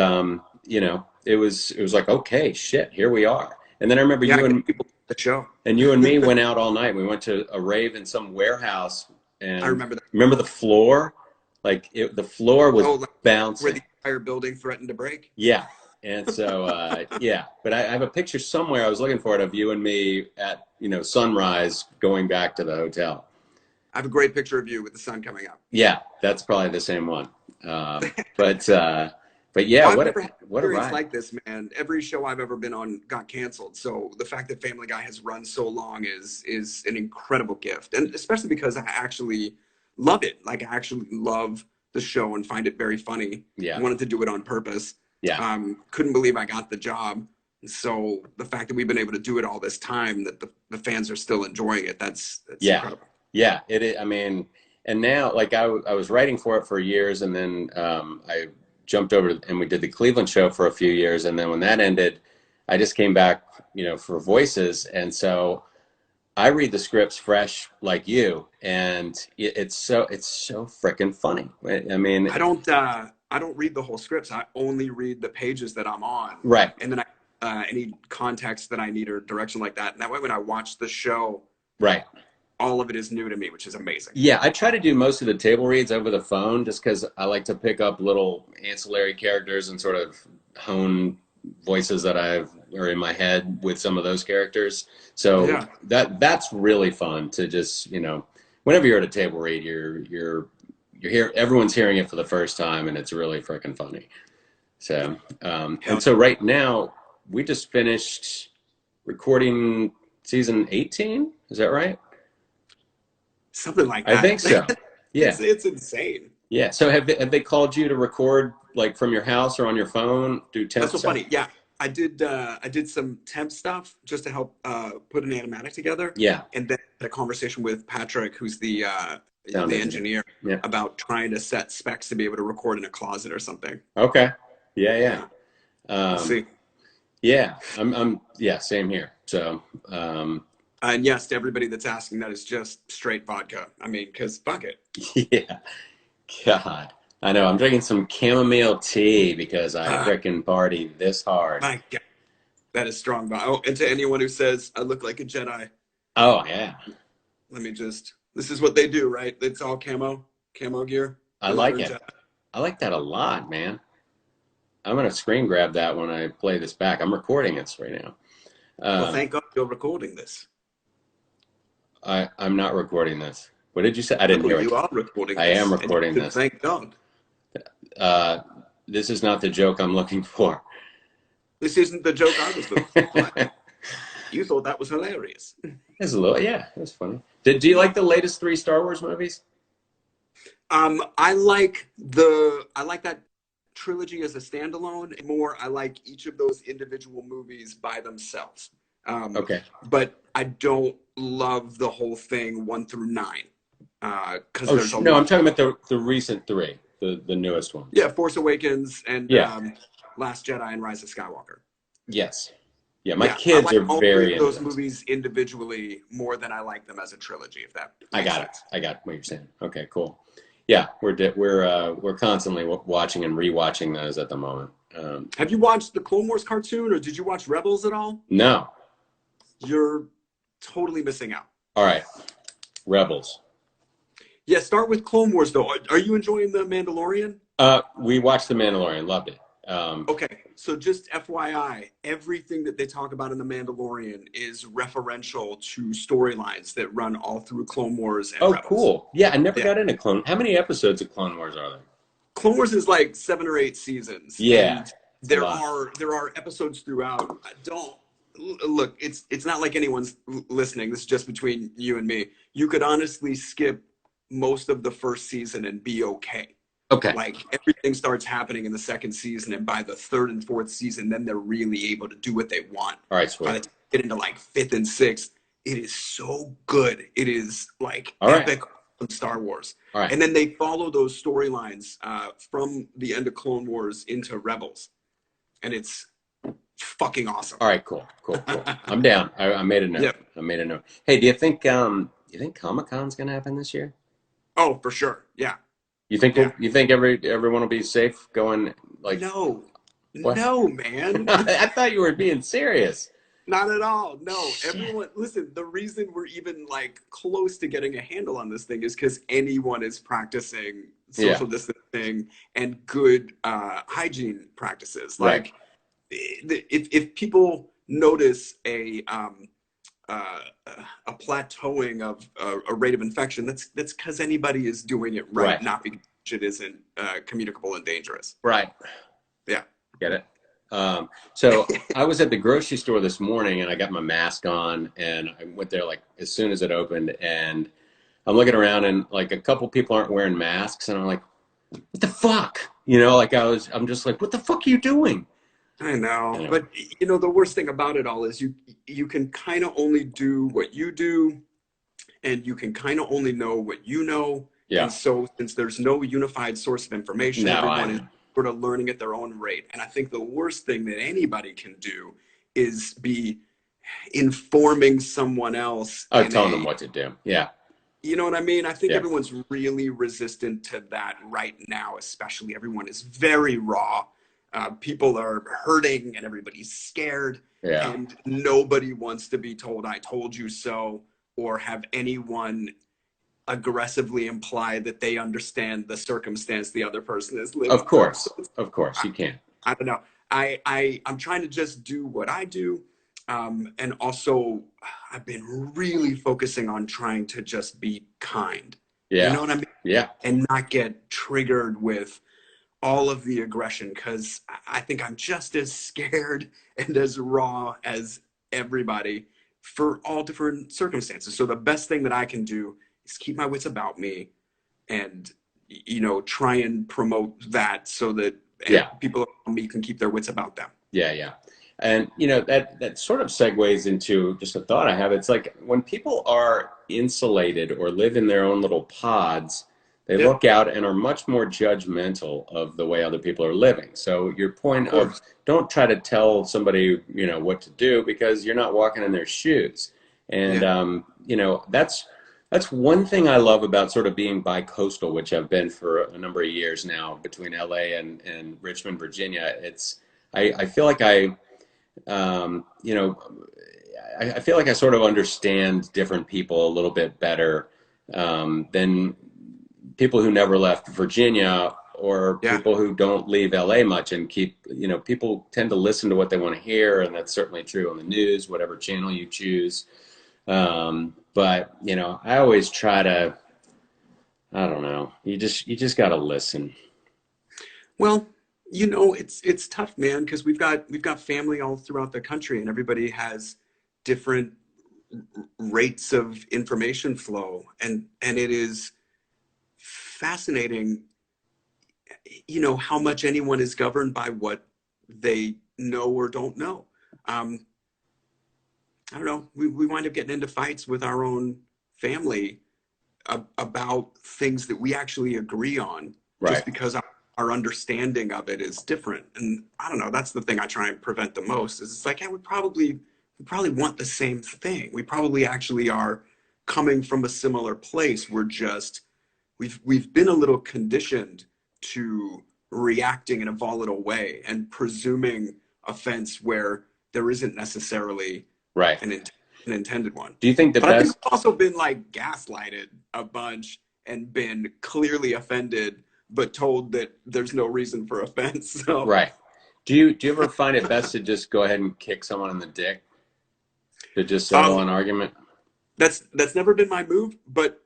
Speaker 1: you know, it was like, okay, shit, here we are. And then I remember
Speaker 2: Yeah, get people to the show.
Speaker 1: you and me went out all night. We went to a rave in some warehouse,
Speaker 2: I
Speaker 1: and
Speaker 2: remember that.
Speaker 1: remember the floor, like the floor was
Speaker 2: Like where
Speaker 1: bouncing.
Speaker 2: the entire building threatened to break.
Speaker 1: Yeah. And so, yeah, but I have a picture somewhere. I was looking for it of you and me at, you know, sunrise going back to the hotel.
Speaker 2: I have a great picture of you with the sun coming up.
Speaker 1: Yeah, that's probably the same one. But yeah,
Speaker 2: Well, I've
Speaker 1: what
Speaker 2: never had
Speaker 1: a
Speaker 2: experience
Speaker 1: ride.
Speaker 2: like this, man. Every show I've ever been on got canceled. So the fact that Family Guy has run so long is an incredible gift, and especially because I actually love it. Like I actually love the show and find it very funny.
Speaker 1: Yeah.
Speaker 2: I wanted to do it on purpose.
Speaker 1: Yeah.
Speaker 2: Couldn't believe I got the job. So the fact that we've been able to do it all this time, that the fans are still enjoying it, that's
Speaker 1: Yeah.
Speaker 2: incredible.
Speaker 1: Yeah, it is. I mean, and now, like I was writing for it for years, and then I jumped over and we did the Cleveland show for a few years, and then when that ended, I just came back, you know, for voices, and so I read the scripts fresh like you, and it's so freaking funny. I mean,
Speaker 2: I don't read the whole scripts. I only read the pages that I'm on.
Speaker 1: right.
Speaker 2: And then any context that I need or direction like that. And that way, when I watch the show,
Speaker 1: Right.
Speaker 2: all of it is new to me, which is amazing.
Speaker 1: Yeah, I try to do most of the table reads over the phone just because I like to pick up little ancillary characters and sort of hone voices that are in my head with some of those characters. So
Speaker 2: Yeah.
Speaker 1: that's really fun to just, you know, whenever you're at a table read, you're here, everyone's hearing it for the first time, and it's really freaking funny. So and so right now we just finished recording season 18. Is that right?
Speaker 2: Something like that.
Speaker 1: I think so. Yeah.
Speaker 2: It's insane.
Speaker 1: Yeah. So have they called you to record like from your house or on your phone? Do temp
Speaker 2: That's so
Speaker 1: stuff?
Speaker 2: funny. Yeah. I did some temp stuff just to help put an animatic together.
Speaker 1: Yeah.
Speaker 2: And then had a conversation with Patrick, who's the
Speaker 1: Sound
Speaker 2: engineer,
Speaker 1: Yeah.
Speaker 2: about trying to set specs to be able to record in a closet or something.
Speaker 1: Okay. Yeah.
Speaker 2: We'll see.
Speaker 1: Yeah. I'm yeah, same here. So
Speaker 2: And yes, to everybody that's asking, that is just straight vodka. I mean, because fuck it.
Speaker 1: yeah. God. I know. I'm drinking some chamomile tea because I frickin' party this hard.
Speaker 2: My God, that is strong. Oh, and to anyone who says I look like a Jedi,
Speaker 1: Oh yeah.
Speaker 2: let me just. This is what they do, right? It's all camo gear.
Speaker 1: I like it. I like that a lot, man. I'm gonna screen grab that when I play this back. I'm recording this right now.
Speaker 2: Well, thank God you're recording this.
Speaker 1: I'm not recording this. What did you say? I didn't hear
Speaker 2: You
Speaker 1: it.
Speaker 2: are recording this.
Speaker 1: I am recording this.
Speaker 2: Thank God.
Speaker 1: This is not the joke I'm looking for.
Speaker 2: This isn't the joke I was looking for. You thought that was hilarious.
Speaker 1: It's a little, yeah, it was funny. Do you like the latest 3 Star Wars movies?
Speaker 2: I like that trilogy as a standalone. More, I like each of those individual movies by themselves.
Speaker 1: Okay.
Speaker 2: But I don't love the whole thing 1 through 9. Because there's a
Speaker 1: no,
Speaker 2: lot.
Speaker 1: I'm talking about the recent 3, the newest one.
Speaker 2: Yeah, Force Awakens and Last Jedi and Rise of Skywalker.
Speaker 1: Yes. Yeah, my kids
Speaker 2: I like
Speaker 1: are very
Speaker 2: all those
Speaker 1: into
Speaker 2: movies individually more than I like them as a trilogy. If that
Speaker 1: I
Speaker 2: makes
Speaker 1: got
Speaker 2: sense.
Speaker 1: it. I got what you're saying. Okay, cool. Yeah, we're constantly watching and rewatching those at the moment.
Speaker 2: Have you watched the Clone Wars cartoon, or did you watch Rebels at all?
Speaker 1: No.
Speaker 2: You're totally missing out.
Speaker 1: All right. Rebels.
Speaker 2: Yeah, start with Clone Wars though. Are you enjoying The Mandalorian?
Speaker 1: We watched The Mandalorian, loved it.
Speaker 2: Okay, so just FYI, everything that they talk about in The Mandalorian is referential to storylines that run all through Clone Wars and Rebels.
Speaker 1: Cool. Yeah, I never got into Clone. How many episodes of Clone Wars are there?
Speaker 2: Clone Wars is like 7 or 8 seasons.
Speaker 1: Yeah.
Speaker 2: And there are episodes throughout. Don't look, it's not like anyone's listening. This is just between you and me. You could honestly skip most of the first season and be okay.
Speaker 1: Okay.
Speaker 2: Like everything starts happening in the second season, and by the 3rd and 4th season, then they're really able to do what they want.
Speaker 1: All right,
Speaker 2: By
Speaker 1: sweet.
Speaker 2: the time you get into like 5th and 6th, it is so good. It is like
Speaker 1: All right.
Speaker 2: epic from Star Wars.
Speaker 1: All right.
Speaker 2: And then they follow those storylines from the end of Clone Wars into Rebels, and it's fucking awesome.
Speaker 1: All right, cool. I'm down. I made a note.
Speaker 2: Yep.
Speaker 1: I made a note. Hey, do you think Comic-Con's gonna happen this year?
Speaker 2: Oh, for sure. Yeah. Yeah.
Speaker 1: you think everyone will be safe going like
Speaker 2: No,
Speaker 1: what?
Speaker 2: no, man.
Speaker 1: I thought you were being serious.
Speaker 2: Not at all. No,
Speaker 1: Shit.
Speaker 2: everyone, listen, the reason we're even like close to getting a handle on this thing is because anyone is practicing
Speaker 1: Yeah,
Speaker 2: social distancing and good hygiene practices.
Speaker 1: right.
Speaker 2: Like, if people notice uh, a plateauing of a rate of infection, that's because anybody is doing it right,
Speaker 1: Right.
Speaker 2: not because it isn't communicable and dangerous.
Speaker 1: Right.
Speaker 2: Yeah.
Speaker 1: Get it? So I was at the grocery store this morning and I got my mask on and I went there like as soon as it opened and I'm looking around and like a couple people aren't wearing masks and I'm like, what the fuck? You know, like I'm just like, what the fuck are you doing?
Speaker 2: I know,
Speaker 1: Anyway,
Speaker 2: but the worst thing about it all is you can kind of only do what you do, and you can kind of only know what you know.
Speaker 1: yeah.
Speaker 2: And so, since there's no unified source of information,
Speaker 1: No, I
Speaker 2: everyone is
Speaker 1: know.
Speaker 2: sort of learning at their own rate. And I think the worst thing that anybody can do is be informing someone else
Speaker 1: Oh,
Speaker 2: in
Speaker 1: telling them
Speaker 2: a,
Speaker 1: what to do. Yeah.
Speaker 2: you know what I mean? I think
Speaker 1: Yeah.
Speaker 2: everyone's really resistant to that right now, especially. Everyone is very raw. People are hurting and everybody's scared,
Speaker 1: Yeah.
Speaker 2: and nobody wants to be told, I told you so, or have anyone aggressively imply that they understand the circumstance the other person is living
Speaker 1: Of
Speaker 2: through. So
Speaker 1: course. Of course.
Speaker 2: I,
Speaker 1: You can't.
Speaker 2: I don't know. I'm trying to just do what I do. And also, I've been really focusing on trying to just be kind. You
Speaker 1: Yeah.
Speaker 2: know what I mean?
Speaker 1: Yeah.
Speaker 2: And not get triggered with all of the aggression, because I think I'm just as scared and as raw as everybody for all different circumstances. So the best thing that I can do is keep my wits about me and try and promote that so that
Speaker 1: Yeah.
Speaker 2: people around me can keep their wits about them.
Speaker 1: Yeah, yeah. And that sort of segues into just a thought I have. It's like when people are insulated or live in their own little pods, they
Speaker 2: Yeah,
Speaker 1: look out and are much more judgmental of the way other people are living. So your
Speaker 2: of
Speaker 1: point of
Speaker 2: course.
Speaker 1: don't try to tell somebody, what to do because you're not walking in their shoes. And
Speaker 2: Yeah.
Speaker 1: that's one thing I love about sort of being bi-coastal, which I've been for a number of years now between LA and Richmond, Virginia. I feel like um, you know, I feel like I sort of understand different people a little bit better than people who never left Virginia or
Speaker 2: Yeah.
Speaker 1: people who don't leave LA much and people tend to listen to what they want to hear, and that's certainly true on the news, whatever channel you choose. But I always try to, I don't know, you just got to listen.
Speaker 2: Well, it's tough, man, because we've got family all throughout the country, and everybody has different rates of information flow, and it is fascinating, how much anyone is governed by what they know or don't know. Um, I don't know. We wind up getting into fights with our own family about things that we actually agree on, just
Speaker 1: Right.
Speaker 2: because our understanding of it is different. And I don't know, that's the thing I try and prevent the most, is it's like, yeah, we probably want the same thing. We probably actually are coming from a similar place. We've been a little conditioned to reacting in a volatile way and presuming offense where there isn't necessarily
Speaker 1: Right.
Speaker 2: an, an intended one.
Speaker 1: Do you think the
Speaker 2: But I think
Speaker 1: best?
Speaker 2: we've also been like gaslighted a bunch and been clearly offended, but told that there's no reason for offense. So
Speaker 1: Right. Do you ever find it best to just go ahead and kick someone in the dick to just settle
Speaker 2: um,
Speaker 1: an argument?
Speaker 2: that's never been my move. But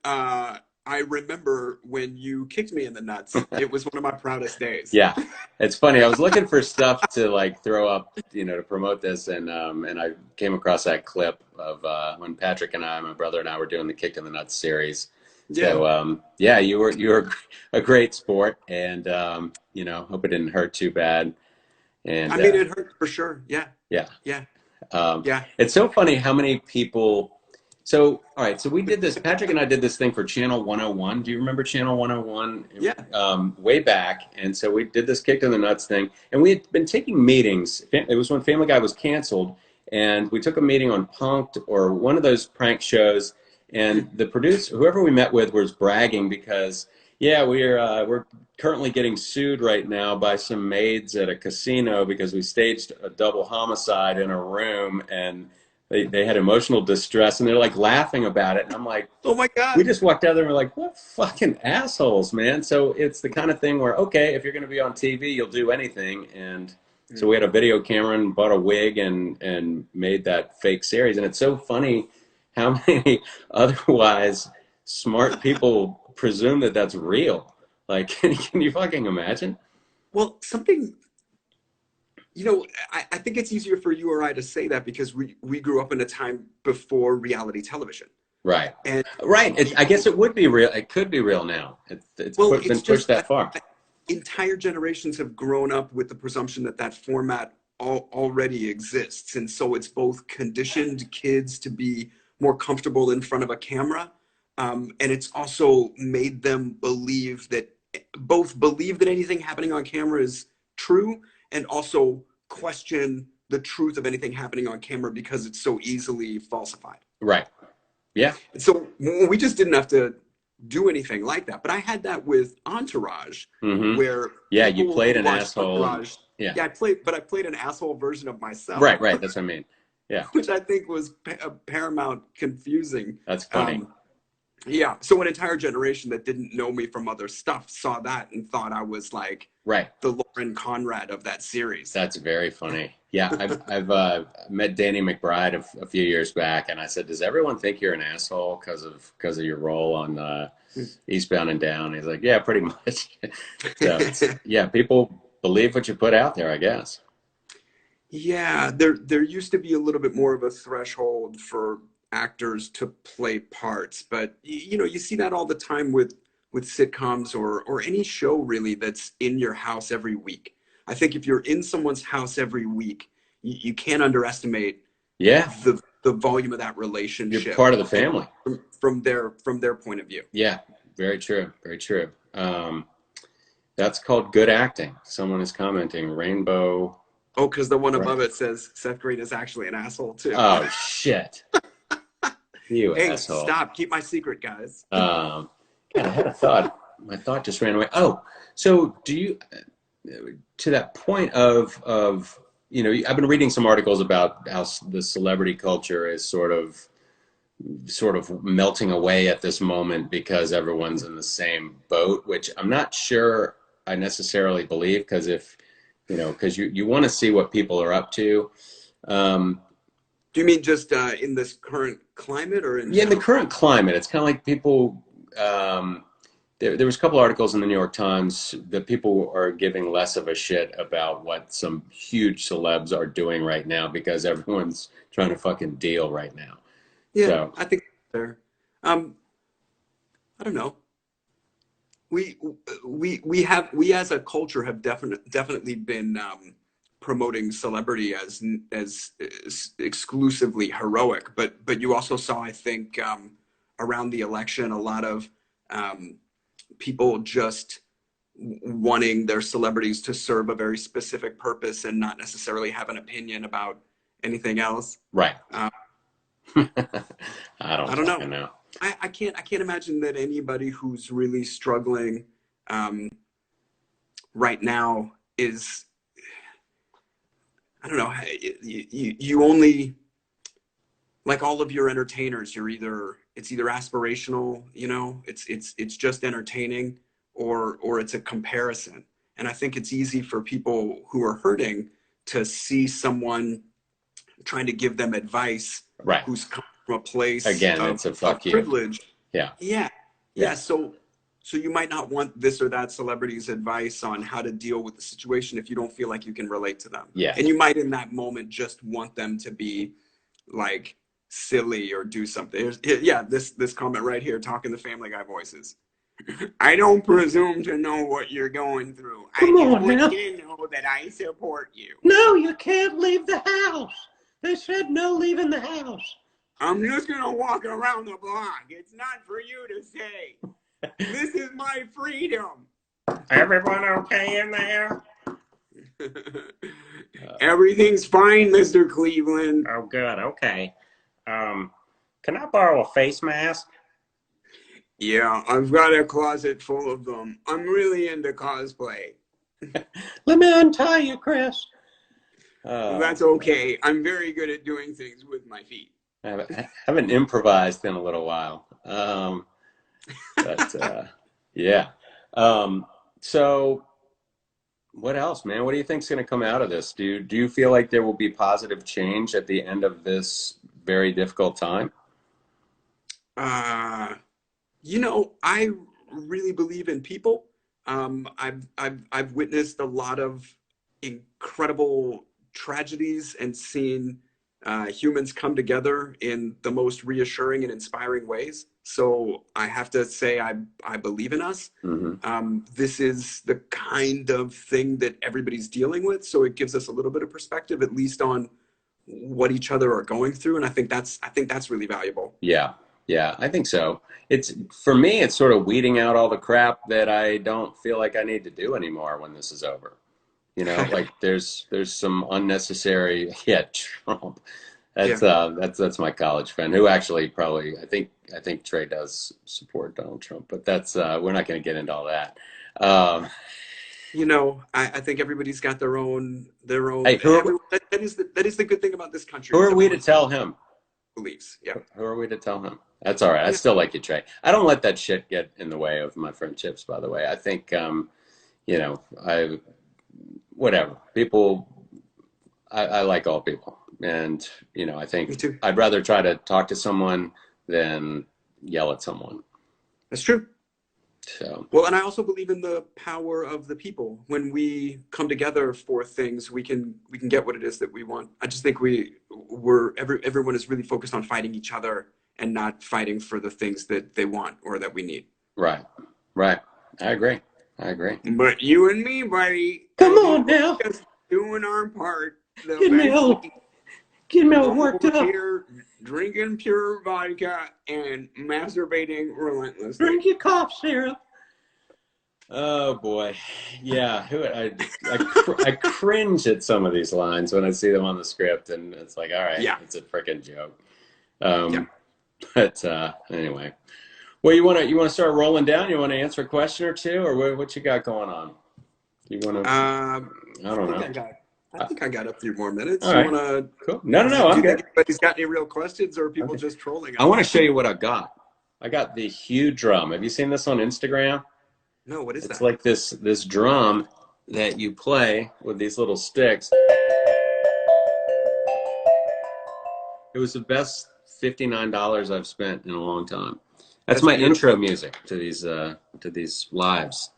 Speaker 2: I remember when you kicked me in the nuts. It was one of my proudest days.
Speaker 1: Yeah, it's funny. I was looking for stuff to like throw up, to promote this, and I came across that clip of when Patrick and I, my brother and I, were doing the Kick in the Nuts series.
Speaker 2: Yeah.
Speaker 1: So yeah, you were a great sport, and hope it didn't hurt too bad. And
Speaker 2: I mean, it hurt for sure. Yeah.
Speaker 1: yeah,
Speaker 2: Yeah.
Speaker 1: um,
Speaker 2: Yeah.
Speaker 1: it's so funny how many people. So, all right, so we did this, Patrick and I did this thing for Channel 101. Do you remember Channel 101?
Speaker 2: Yeah.
Speaker 1: Way back. And so we did this Kick in the Nuts thing. And we had been taking meetings. It was when Family Guy was canceled. And we took a meeting on Punk'd or one of those prank shows. And the producer, whoever we met with, was bragging because, Yeah, we're currently getting sued right now by some maids at a casino because we staged a double homicide in a room, and they had emotional distress, and they're like laughing about it. And I'm like,
Speaker 2: Oh my
Speaker 1: we
Speaker 2: God.
Speaker 1: just walked out there and we're like, what fucking assholes, man. So it's the kind of thing where, okay, if you're going to be on TV, you'll do anything. And so we had a video camera and bought a wig and made that fake series. And it's so funny how many otherwise smart people presume that that's real. Like, can you fucking imagine?
Speaker 2: Well, something, I think it's easier for you or I to say that because we grew up in a time before reality television.
Speaker 1: Right.
Speaker 2: And
Speaker 1: Right. I guess it would be real. It could be real now.
Speaker 2: well,
Speaker 1: Been
Speaker 2: it's
Speaker 1: pushed
Speaker 2: just
Speaker 1: that far.
Speaker 2: entire generations have grown up with the presumption that that format already exists. And so it's both conditioned kids to be more comfortable in front of a camera. And it's also made them believe that anything happening on camera is true and also question the truth of anything happening on camera because it's so easily falsified.
Speaker 1: Right. Yeah.
Speaker 2: So we just didn't have to do anything like that. But I had that with Entourage, where
Speaker 1: Yeah, you
Speaker 2: people
Speaker 1: played
Speaker 2: who
Speaker 1: an
Speaker 2: watched
Speaker 1: asshole.
Speaker 2: Entourage,
Speaker 1: Yeah.
Speaker 2: I played an asshole version of myself.
Speaker 1: Right. That's what I mean. Yeah.
Speaker 2: Which I think was paramount confusing.
Speaker 1: That's funny.
Speaker 2: Yeah. So an entire generation that didn't know me from other stuff saw that and thought I was like the Lauren Conrad of that series.
Speaker 1: That's very funny. Yeah, I've met Danny McBride a few years back, and I said, "Does everyone think you're an asshole because of your role on Eastbound and Down?" He's like, "Yeah, pretty much." So yeah, people believe what you put out there, I guess.
Speaker 2: Yeah, there used to be a little bit more of a threshold for actors to play parts, but you see that all the time with sitcoms or any show really that's in your house every week. I think if you're in someone's house every week, you can't underestimate the volume of that relationship.
Speaker 1: You're part of the family
Speaker 2: from their point of view.
Speaker 1: Yeah, very true, very true. That's called good acting. Someone is commenting rainbow.
Speaker 2: Oh, because the one above it says Seth Green is actually an asshole too.
Speaker 1: Oh shit! You
Speaker 2: hey,
Speaker 1: asshole!
Speaker 2: Stop! Keep my secret, guys.
Speaker 1: God, I had a thought. My thought just ran away. Oh, so do you? To that point of I've been reading some articles about how the celebrity culture is sort of melting away at this moment because everyone's in the same boat, which I'm not sure I necessarily believe, because because you want to see what people are up to. Do
Speaker 2: you mean just in this current climate, or in
Speaker 1: the current climate? It's kind of like people. There was a couple articles in the New York Times that people are giving less of a shit about what some huge celebs are doing right now because everyone's trying to fucking deal right now.
Speaker 2: Yeah,
Speaker 1: so,
Speaker 2: I think that's fair. I don't know. We as a culture have definitely been promoting celebrity as exclusively heroic, but you also saw, I think, around the election, a lot of people just wanting their celebrities to serve a very specific purpose and not necessarily have an opinion about anything else.
Speaker 1: Right. I don't know.
Speaker 2: I can't imagine that anybody who's really struggling right now is, I don't know, you only, like all of your entertainers, it's either aspirational, it's just entertaining, or it's a comparison. And I think it's easy for people who are hurting to see someone trying to give them advice,
Speaker 1: right,
Speaker 2: who's come from a place
Speaker 1: it's a fuck
Speaker 2: of privilege.
Speaker 1: Yeah.
Speaker 2: So you might not want this or that celebrity's advice on how to deal with the situation if you don't feel like you can relate to them.
Speaker 1: Yeah.
Speaker 2: And you might in that moment just want them to be like silly or do something. This comment right here, talking the Family Guy voices. I don't presume to know what you're going through.
Speaker 3: Come
Speaker 2: I just
Speaker 3: on,
Speaker 2: want
Speaker 3: now.
Speaker 2: you to know that I support you.
Speaker 3: No, you can't leave the house. They said no leaving the house.
Speaker 2: I'm just going to walk around the block. It's not for you to say. This is my freedom.
Speaker 1: Everyone okay in there?
Speaker 2: Everything's fine, Mr. Cleveland.
Speaker 1: Oh, good. Okay. Can I borrow a face mask?
Speaker 2: Yeah, I've got a closet full of them. I'm really into cosplay.
Speaker 3: Let me untie you, Chris.
Speaker 2: That's okay. I'm very good at doing things with my feet.
Speaker 1: I haven't improvised in a little while. But yeah. So what else, man? What do you think's going to come out of this? Do you feel like there will be positive change at the end of this very difficult time?
Speaker 2: Uh, I really believe in people. I've witnessed a lot of incredible tragedies and seen humans come together in the most reassuring and inspiring ways. So I have to say I believe in us.
Speaker 1: Hmm.
Speaker 2: This is the kind of thing that everybody's dealing with, so it gives us a little bit of perspective, at least on what each other are going through, and I think that's really valuable.
Speaker 1: Yeah, yeah, I think so. It's for me, it's sort of weeding out all the crap that I don't feel like I need to do anymore when this is over. Like there's some unnecessary, yeah, Trump.
Speaker 2: Yeah,
Speaker 1: That's my college friend who actually probably I think Trey does support Donald Trump, but that's we're not going to get into all that. Um,
Speaker 2: I think everybody's got their own.
Speaker 1: hey,
Speaker 2: That is the good thing about this country
Speaker 1: who
Speaker 2: is
Speaker 1: are we to
Speaker 2: everyone
Speaker 1: tell him?
Speaker 2: believes. Yeah,
Speaker 1: Who are we to tell him? That's all right. I
Speaker 2: yeah.
Speaker 1: still like you, Trey. I don't let that shit get in the way of my friendships, by the way. I think I whatever people. I like all people, and I
Speaker 2: Me
Speaker 1: think
Speaker 2: too.
Speaker 1: I'd rather try to talk to someone than yell at someone.
Speaker 2: That's true.
Speaker 1: So
Speaker 2: Well, and I also believe in the power of the people. When we come together for things, we can get what it is that we want. I just think everyone is really focused on fighting each other and not fighting for the things that they want or that we need.
Speaker 1: right, right. I agree. I agree.
Speaker 2: But you and me, buddy,
Speaker 3: Come
Speaker 2: as long
Speaker 3: on now.
Speaker 2: as doing our part,
Speaker 3: Get me all,
Speaker 2: eventually
Speaker 3: get me all
Speaker 2: I'm
Speaker 3: worked
Speaker 2: over
Speaker 3: up.
Speaker 2: here drinking pure vodka and masturbating relentlessly.
Speaker 3: Drink your cough syrup.
Speaker 1: Oh boy, yeah. I cringe at some of these lines when I see them on the script, and it's like, all right,
Speaker 2: Yeah,
Speaker 1: it's a freaking joke.
Speaker 2: yeah.
Speaker 1: Um, but anyway, well, you want to start rolling down? You want to answer a question or two, or what you got going on? You want to? I
Speaker 2: I
Speaker 1: don't
Speaker 2: think
Speaker 1: know.
Speaker 2: I got. I
Speaker 1: Uh,
Speaker 2: think I got a few more minutes.
Speaker 1: all
Speaker 2: You
Speaker 1: right,
Speaker 2: wanna?
Speaker 1: cool. No, no,
Speaker 2: Do
Speaker 1: no. I'm
Speaker 2: you think
Speaker 1: good.
Speaker 2: anybody's got any real questions, or are people
Speaker 1: Okay.
Speaker 2: just trolling
Speaker 1: I
Speaker 2: us?
Speaker 1: want to show you what I got. I got the Hue drum. Have you seen this on Instagram?
Speaker 2: No, what is
Speaker 1: It's
Speaker 2: that?
Speaker 1: like this drum that you play with these little sticks. It was the best $59 I've spent in a long time. That's
Speaker 2: That's
Speaker 1: my intro
Speaker 2: beautiful.
Speaker 1: music to these lives.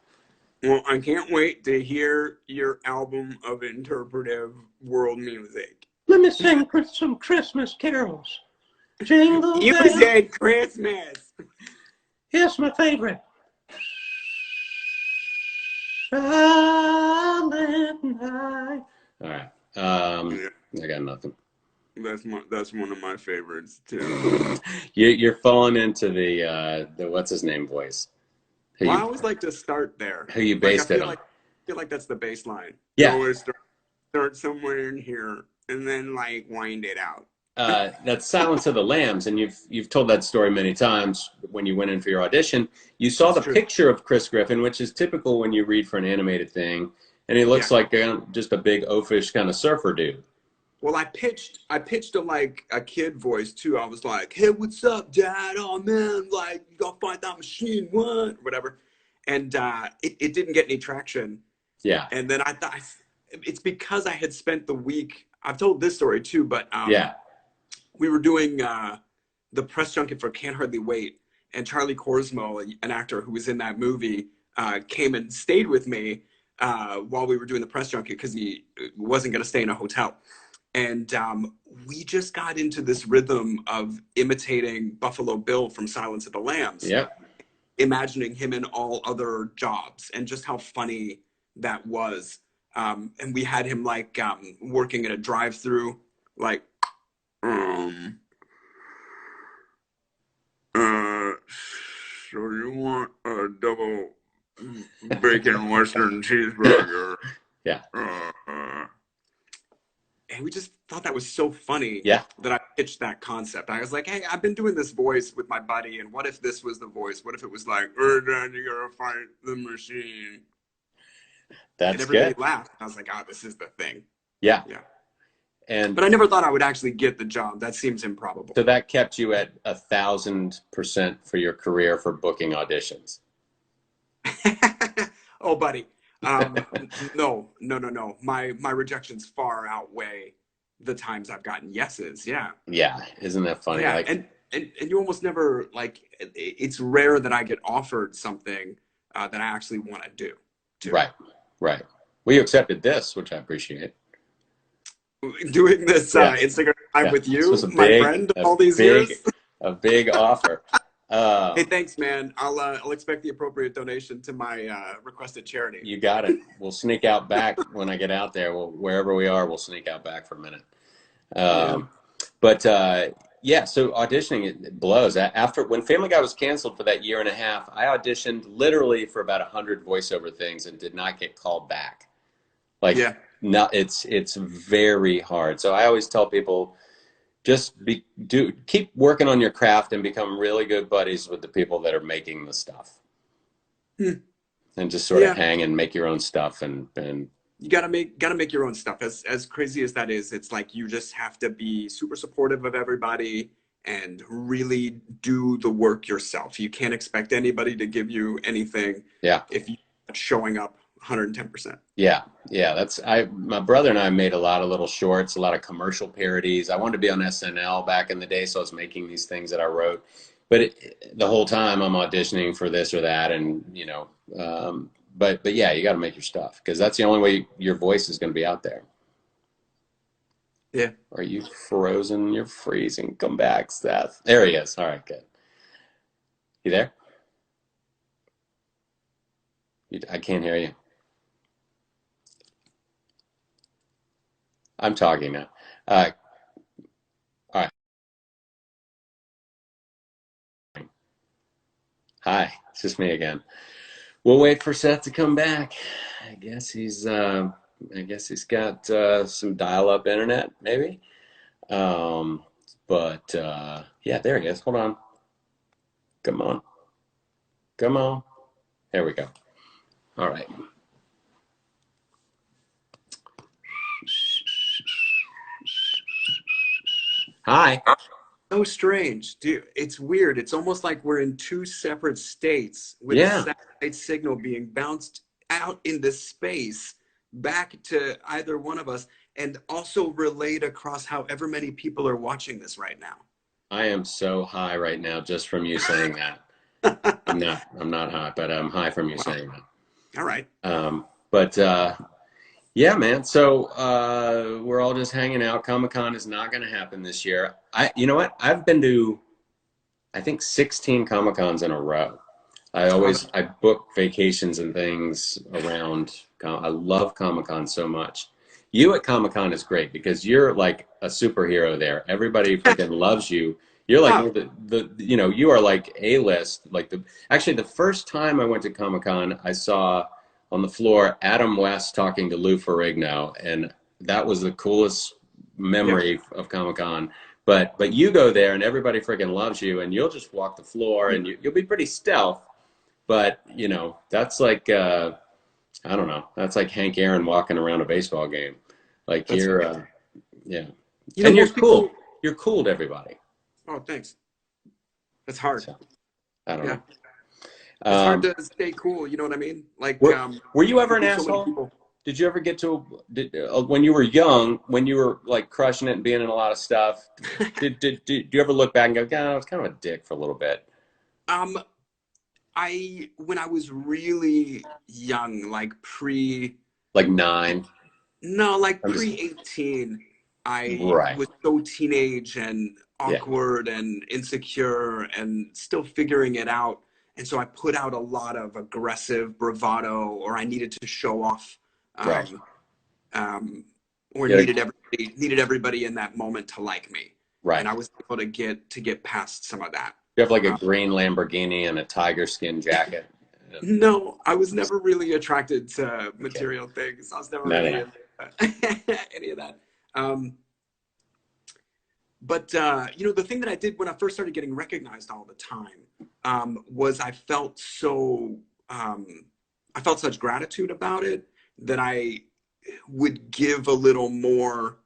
Speaker 2: Well, I can't wait to hear your album of interpretive world music.
Speaker 3: Let me sing some Christmas carols. Jingle
Speaker 2: You
Speaker 3: bell.
Speaker 2: said Christmas.
Speaker 3: Here's my favorite. Silent night.
Speaker 1: All right.
Speaker 2: Yeah,
Speaker 1: I got nothing.
Speaker 2: that's one of my favorites too.
Speaker 1: You're falling into the what's his name voice. Who
Speaker 2: Well, I
Speaker 1: you
Speaker 2: always like to start there.
Speaker 1: who you
Speaker 2: Like I
Speaker 1: based it on?
Speaker 2: feel like that's the baseline. You
Speaker 1: Yeah.
Speaker 2: always start somewhere in here and then like wind it out.
Speaker 1: That's Silence of the Lambs, and you've told that story many times when you went in for your audition. You saw
Speaker 2: It's
Speaker 1: the
Speaker 2: true.
Speaker 1: picture of Chris Griffin, which is typical when you read for an animated thing, and he
Speaker 2: Yeah.
Speaker 1: looks like just a big oafish kind of surfer dude.
Speaker 2: Well, I pitched a like a kid voice too. I was like, "Hey, what's up, Dad? Oh man, like you gotta find that machine, what, whatever." And it didn't get any traction.
Speaker 1: Yeah,
Speaker 2: And then I thought it's because I had spent the week. I've told this story too, but
Speaker 1: yeah.
Speaker 2: we were doing the press junket for Can't Hardly Wait, and Charlie Korsmo, an actor who was in that movie, came and stayed with me while we were doing the press junket because he wasn't going to stay in a hotel. And we just got into this rhythm of imitating Buffalo Bill from Silence of the Lambs,
Speaker 1: Yep.
Speaker 2: imagining him in all other jobs, and just how funny that was. And we had him like working in a drive-through, like, um, uh, so you want a double bacon Western cheeseburger?
Speaker 1: Yeah.
Speaker 2: And we just thought that was so funny
Speaker 1: Yeah.
Speaker 2: that pitched that concept. I was like, hey, I've been doing this voice with my buddy, and what if this was the voice? What if it was like, Dad, you gotta fight the machine?
Speaker 1: That's
Speaker 2: and everybody
Speaker 1: good.
Speaker 2: laughed. I was like, this is the thing.
Speaker 1: Yeah.
Speaker 2: But I never thought I would actually get the job. That seems improbable.
Speaker 1: So that kept you at 1,000% for your career for booking auditions.
Speaker 2: Oh, buddy. No. My rejections far outweigh the times I've gotten yeses. Yeah.
Speaker 1: Yeah. Isn't that funny?
Speaker 2: Yeah.
Speaker 1: Like,
Speaker 2: And you almost never, like, it's rare that I get offered something that I actually want to do. Too.
Speaker 1: Right. Well, you accepted this, which I appreciate.
Speaker 2: Doing this Instagram Live with you, my friend, all these years.
Speaker 1: A big offer.
Speaker 2: Hey, thanks, man. I'll expect the appropriate donation to my requested charity.
Speaker 1: You got it. We'll sneak out back when I get out there. Wherever we are, we'll sneak out back for a minute. But so auditioning, it blows. When Family Guy was canceled for that year and a half, I auditioned literally for about 100 voiceover things and did not get called back. No, it's very hard. So I always tell people, just keep working on your craft and become really good buddies with the people that are making the stuff. And just sort of hang and make your own stuff and
Speaker 2: you gotta make your own stuff. As crazy as that is, it's like you just have to be super supportive of everybody and really do the work yourself. You can't expect anybody to give you anything if you're not showing up 110%.
Speaker 1: Yeah. My brother and I made a lot of little shorts, a lot of commercial parodies. I wanted to be on SNL back in the day, so I was making these things that I wrote. But the whole time I'm auditioning for this or that, and but yeah, you got to make your stuff because that's the only way your voice is going to be out there.
Speaker 2: Yeah.
Speaker 1: Are you frozen? You're freezing. Come back, Seth. There he is. All right, good. You there? I can't hear you. I'm talking now. All right. Hi, it's just me again. We'll wait for Seth to come back. I guess he's got some dial-up internet, maybe. Yeah, there he is. Hold on. Come on. There we go. All right. Hi.
Speaker 2: So strange, dude. It's weird. It's almost like we're in two separate states with a satellite signal being bounced out into space back to either one of us, and also relayed across however many people are watching this right now.
Speaker 1: I am so high right now just from you saying that. I'm not high, but I'm high from you saying that.
Speaker 2: All right.
Speaker 1: Yeah, man. So we're all just hanging out. Comic-Con is not going to happen this year. You know what? I've been to, I think, 16 Comic-Cons in a row. I book vacations and things around. I love Comic-Con so much. You at Comic-Con is great because you're like a superhero there. Everybody freaking loves you. You're like you are like A-list. Actually, the first time I went to Comic-Con, I saw on the floor Adam West talking to Lou Ferrigno, and that was the coolest memory of Comic-Con. But you go there and everybody freaking loves you, and you'll just walk the floor and you'll be pretty stealth. But that's like I don't know. That's like Hank Aaron walking around a baseball game. Like and you're cool. You're cool to everybody.
Speaker 2: Oh, thanks. That's hard.
Speaker 1: So, I don't know.
Speaker 2: It's hard to stay cool. You know what I mean? Like,
Speaker 1: were you ever an asshole? Did you ever get to when you were young, when you were like crushing it and being in a lot of stuff? did you ever look back and go, God, I was kind of a dick for a little bit?
Speaker 2: When I was really young, like
Speaker 1: 9.
Speaker 2: No, like pre-18, I was so teenage and awkward and insecure and still figuring it out. And so I put out a lot of aggressive bravado, or I needed to show off, or needed everybody in that moment to like me. Right. And I was able to get past some of that.
Speaker 1: You have like a green Lamborghini and a tiger skin jacket.
Speaker 2: No, I was never really attracted to material things. I was never really into any of that. But you know, the thing that I did when I first started getting recognized all the time was I felt such gratitude about it that I would give a little more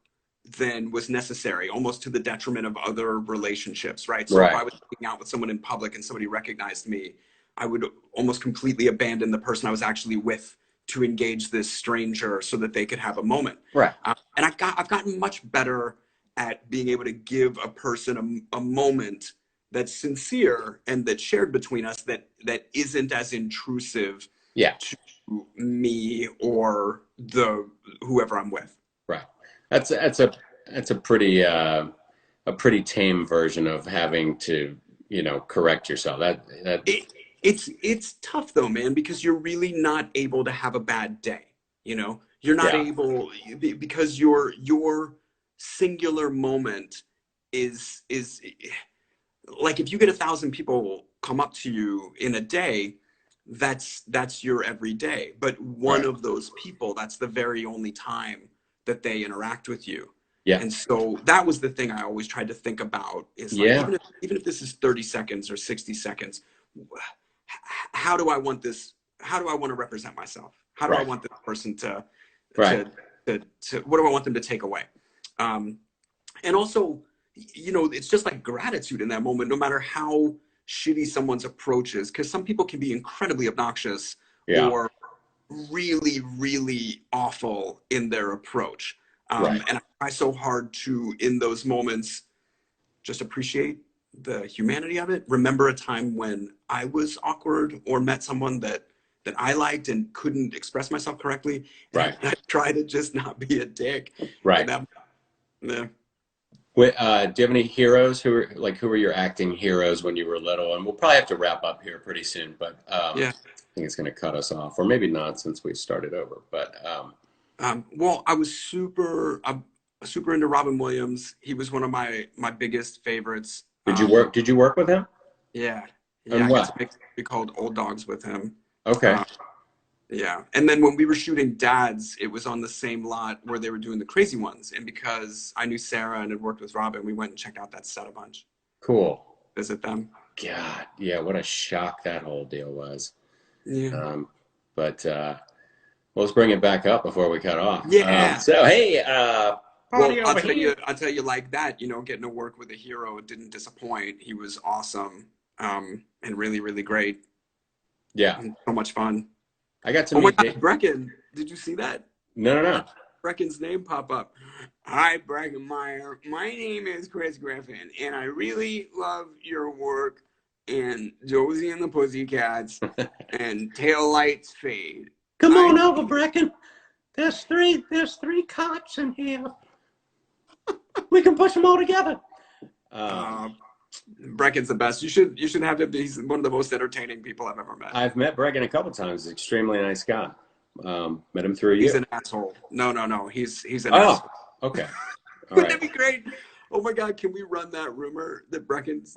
Speaker 2: than was necessary, almost to the detriment of other relationships, right? So if I was hanging out with someone in public and somebody recognized me, I would almost completely abandon the person I was actually with to engage this stranger so that they could have a moment.
Speaker 1: Right.
Speaker 2: And I've gotten much better at being able to give a person a moment that's sincere and that's shared between us that isn't as intrusive to me or whoever I'm with.
Speaker 1: Right. That's a pretty tame version of having to, you know, correct yourself.
Speaker 2: It's tough though, man, because you're really not able to have a bad day. You know, you're not able, because your singular moment is like, if you get 1,000 people come up to you in a day, that's your everyday. But one of those people, that's the very only time that they interact with you. Yeah. And so that was the thing I always tried to think about, is like, even if this is 30 seconds or 60 seconds, how do I want this? How do I want to represent myself? How do I want this person to what do I want them to take away? And also, you know, it's just like gratitude in that moment, no matter how shitty someone's approach is, because some people can be incredibly obnoxious or really, really awful in their approach. And I try so hard to, in those moments, just appreciate the humanity of it. Remember a time when I was awkward or met someone that I liked and couldn't express myself correctly. And I try to just not be a dick.
Speaker 1: Do you have any heroes who were your acting heroes when you were little? And we'll probably have to wrap up here pretty soon, but I think it's going to cut us off, or maybe not, since we started over. But
Speaker 2: well, I was super into Robin Williams. He was one of my biggest favorites.
Speaker 1: Did you work with him?
Speaker 2: Yeah.
Speaker 1: And
Speaker 2: I
Speaker 1: what?
Speaker 2: got to make a movie called Old Dogs with him.
Speaker 1: Okay.
Speaker 2: Yeah. And then when we were shooting Dads, it was on the same lot where they were doing The Crazy Ones. And because I knew Sarah and had worked with Robin, we went and checked out that set a bunch.
Speaker 1: Cool.
Speaker 2: Visit them.
Speaker 1: God, yeah, what a shock that whole deal was.
Speaker 2: Yeah.
Speaker 1: But well, let's bring it back up before we cut off.
Speaker 2: Yeah.
Speaker 1: So hey,
Speaker 2: well, I'll tell you like that, you know, getting to work with a hero didn't disappoint. He was awesome, and really, really great.
Speaker 1: Yeah.
Speaker 2: And so much fun.
Speaker 1: I got to
Speaker 2: meet.
Speaker 1: Oh
Speaker 2: my God, Brecken. Did you see that?
Speaker 1: No.
Speaker 2: Brecken's name pop up. Hi, Breckenmeyer. My name is Chris Griffin, and I really love your work in Josie and the Pussycats and Tail Lights Fade.
Speaker 3: Come on over, Brecken. There's three cots in here. We can push them all together.
Speaker 2: Brecken's the best. You should have him. He's one of the most entertaining people I've ever met.
Speaker 1: I've met Brecken a couple times. He's an extremely nice guy. Met him through you.
Speaker 2: He's an asshole. No. He's an asshole.
Speaker 1: Okay.
Speaker 2: Wouldn't that be great? Oh my God, can we run that rumor that Brecken's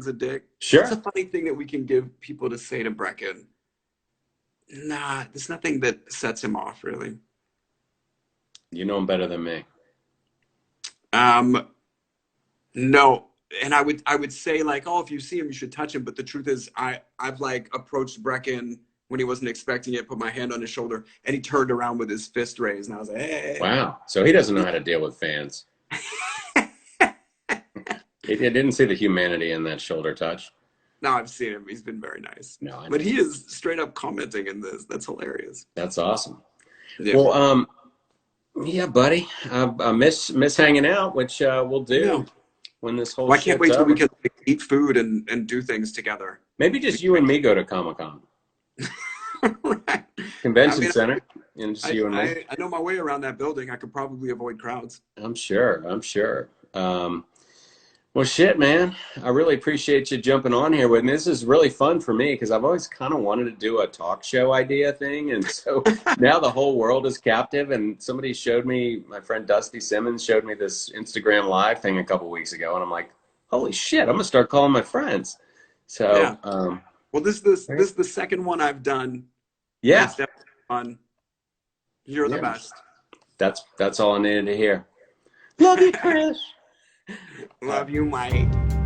Speaker 2: a dick?
Speaker 1: Sure.
Speaker 2: It's a funny thing that we can give people to say to Brecken. Nah, there's nothing that sets him off, really.
Speaker 1: You know him better than me.
Speaker 2: No. And I would say, like, oh, if you see him, you should touch him. But the truth is, I've like approached Brecken when he wasn't expecting it, put my hand on his shoulder, and he turned around with his fist raised, and I was like, hey.
Speaker 1: Wow. So he doesn't know how to deal with fans. He didn't see the humanity in that shoulder touch.
Speaker 2: No, I've seen him. He's been very nice.
Speaker 1: No,
Speaker 2: but he is straight up commenting in this. That's hilarious.
Speaker 1: That's awesome.
Speaker 2: Yeah.
Speaker 1: Well, yeah, buddy. I miss hanging out, which we'll do when this whole.
Speaker 2: Well, I can't wait till we can eat food and do things together.
Speaker 1: Maybe just you and me go to Comic-Con.
Speaker 2: Right.
Speaker 1: Convention Center. And just you and me.
Speaker 2: I know my way around that building. I could probably avoid crowds.
Speaker 1: I'm sure. Well, shit, man. I really appreciate you jumping on here with me. This is really fun for me because I've always kind of wanted to do a talk show idea thing. And so now the whole world is captive. And somebody showed me, my friend Dusty Simmons showed me this Instagram Live thing a couple weeks ago. And I'm like, holy shit, I'm going to start calling my friends. So,
Speaker 2: well, this is the second one I've done.
Speaker 1: Yeah.
Speaker 2: It's definitely fun. You're the best.
Speaker 1: That's all I needed to hear.
Speaker 3: Love you, Chris.
Speaker 2: Love you, Mike.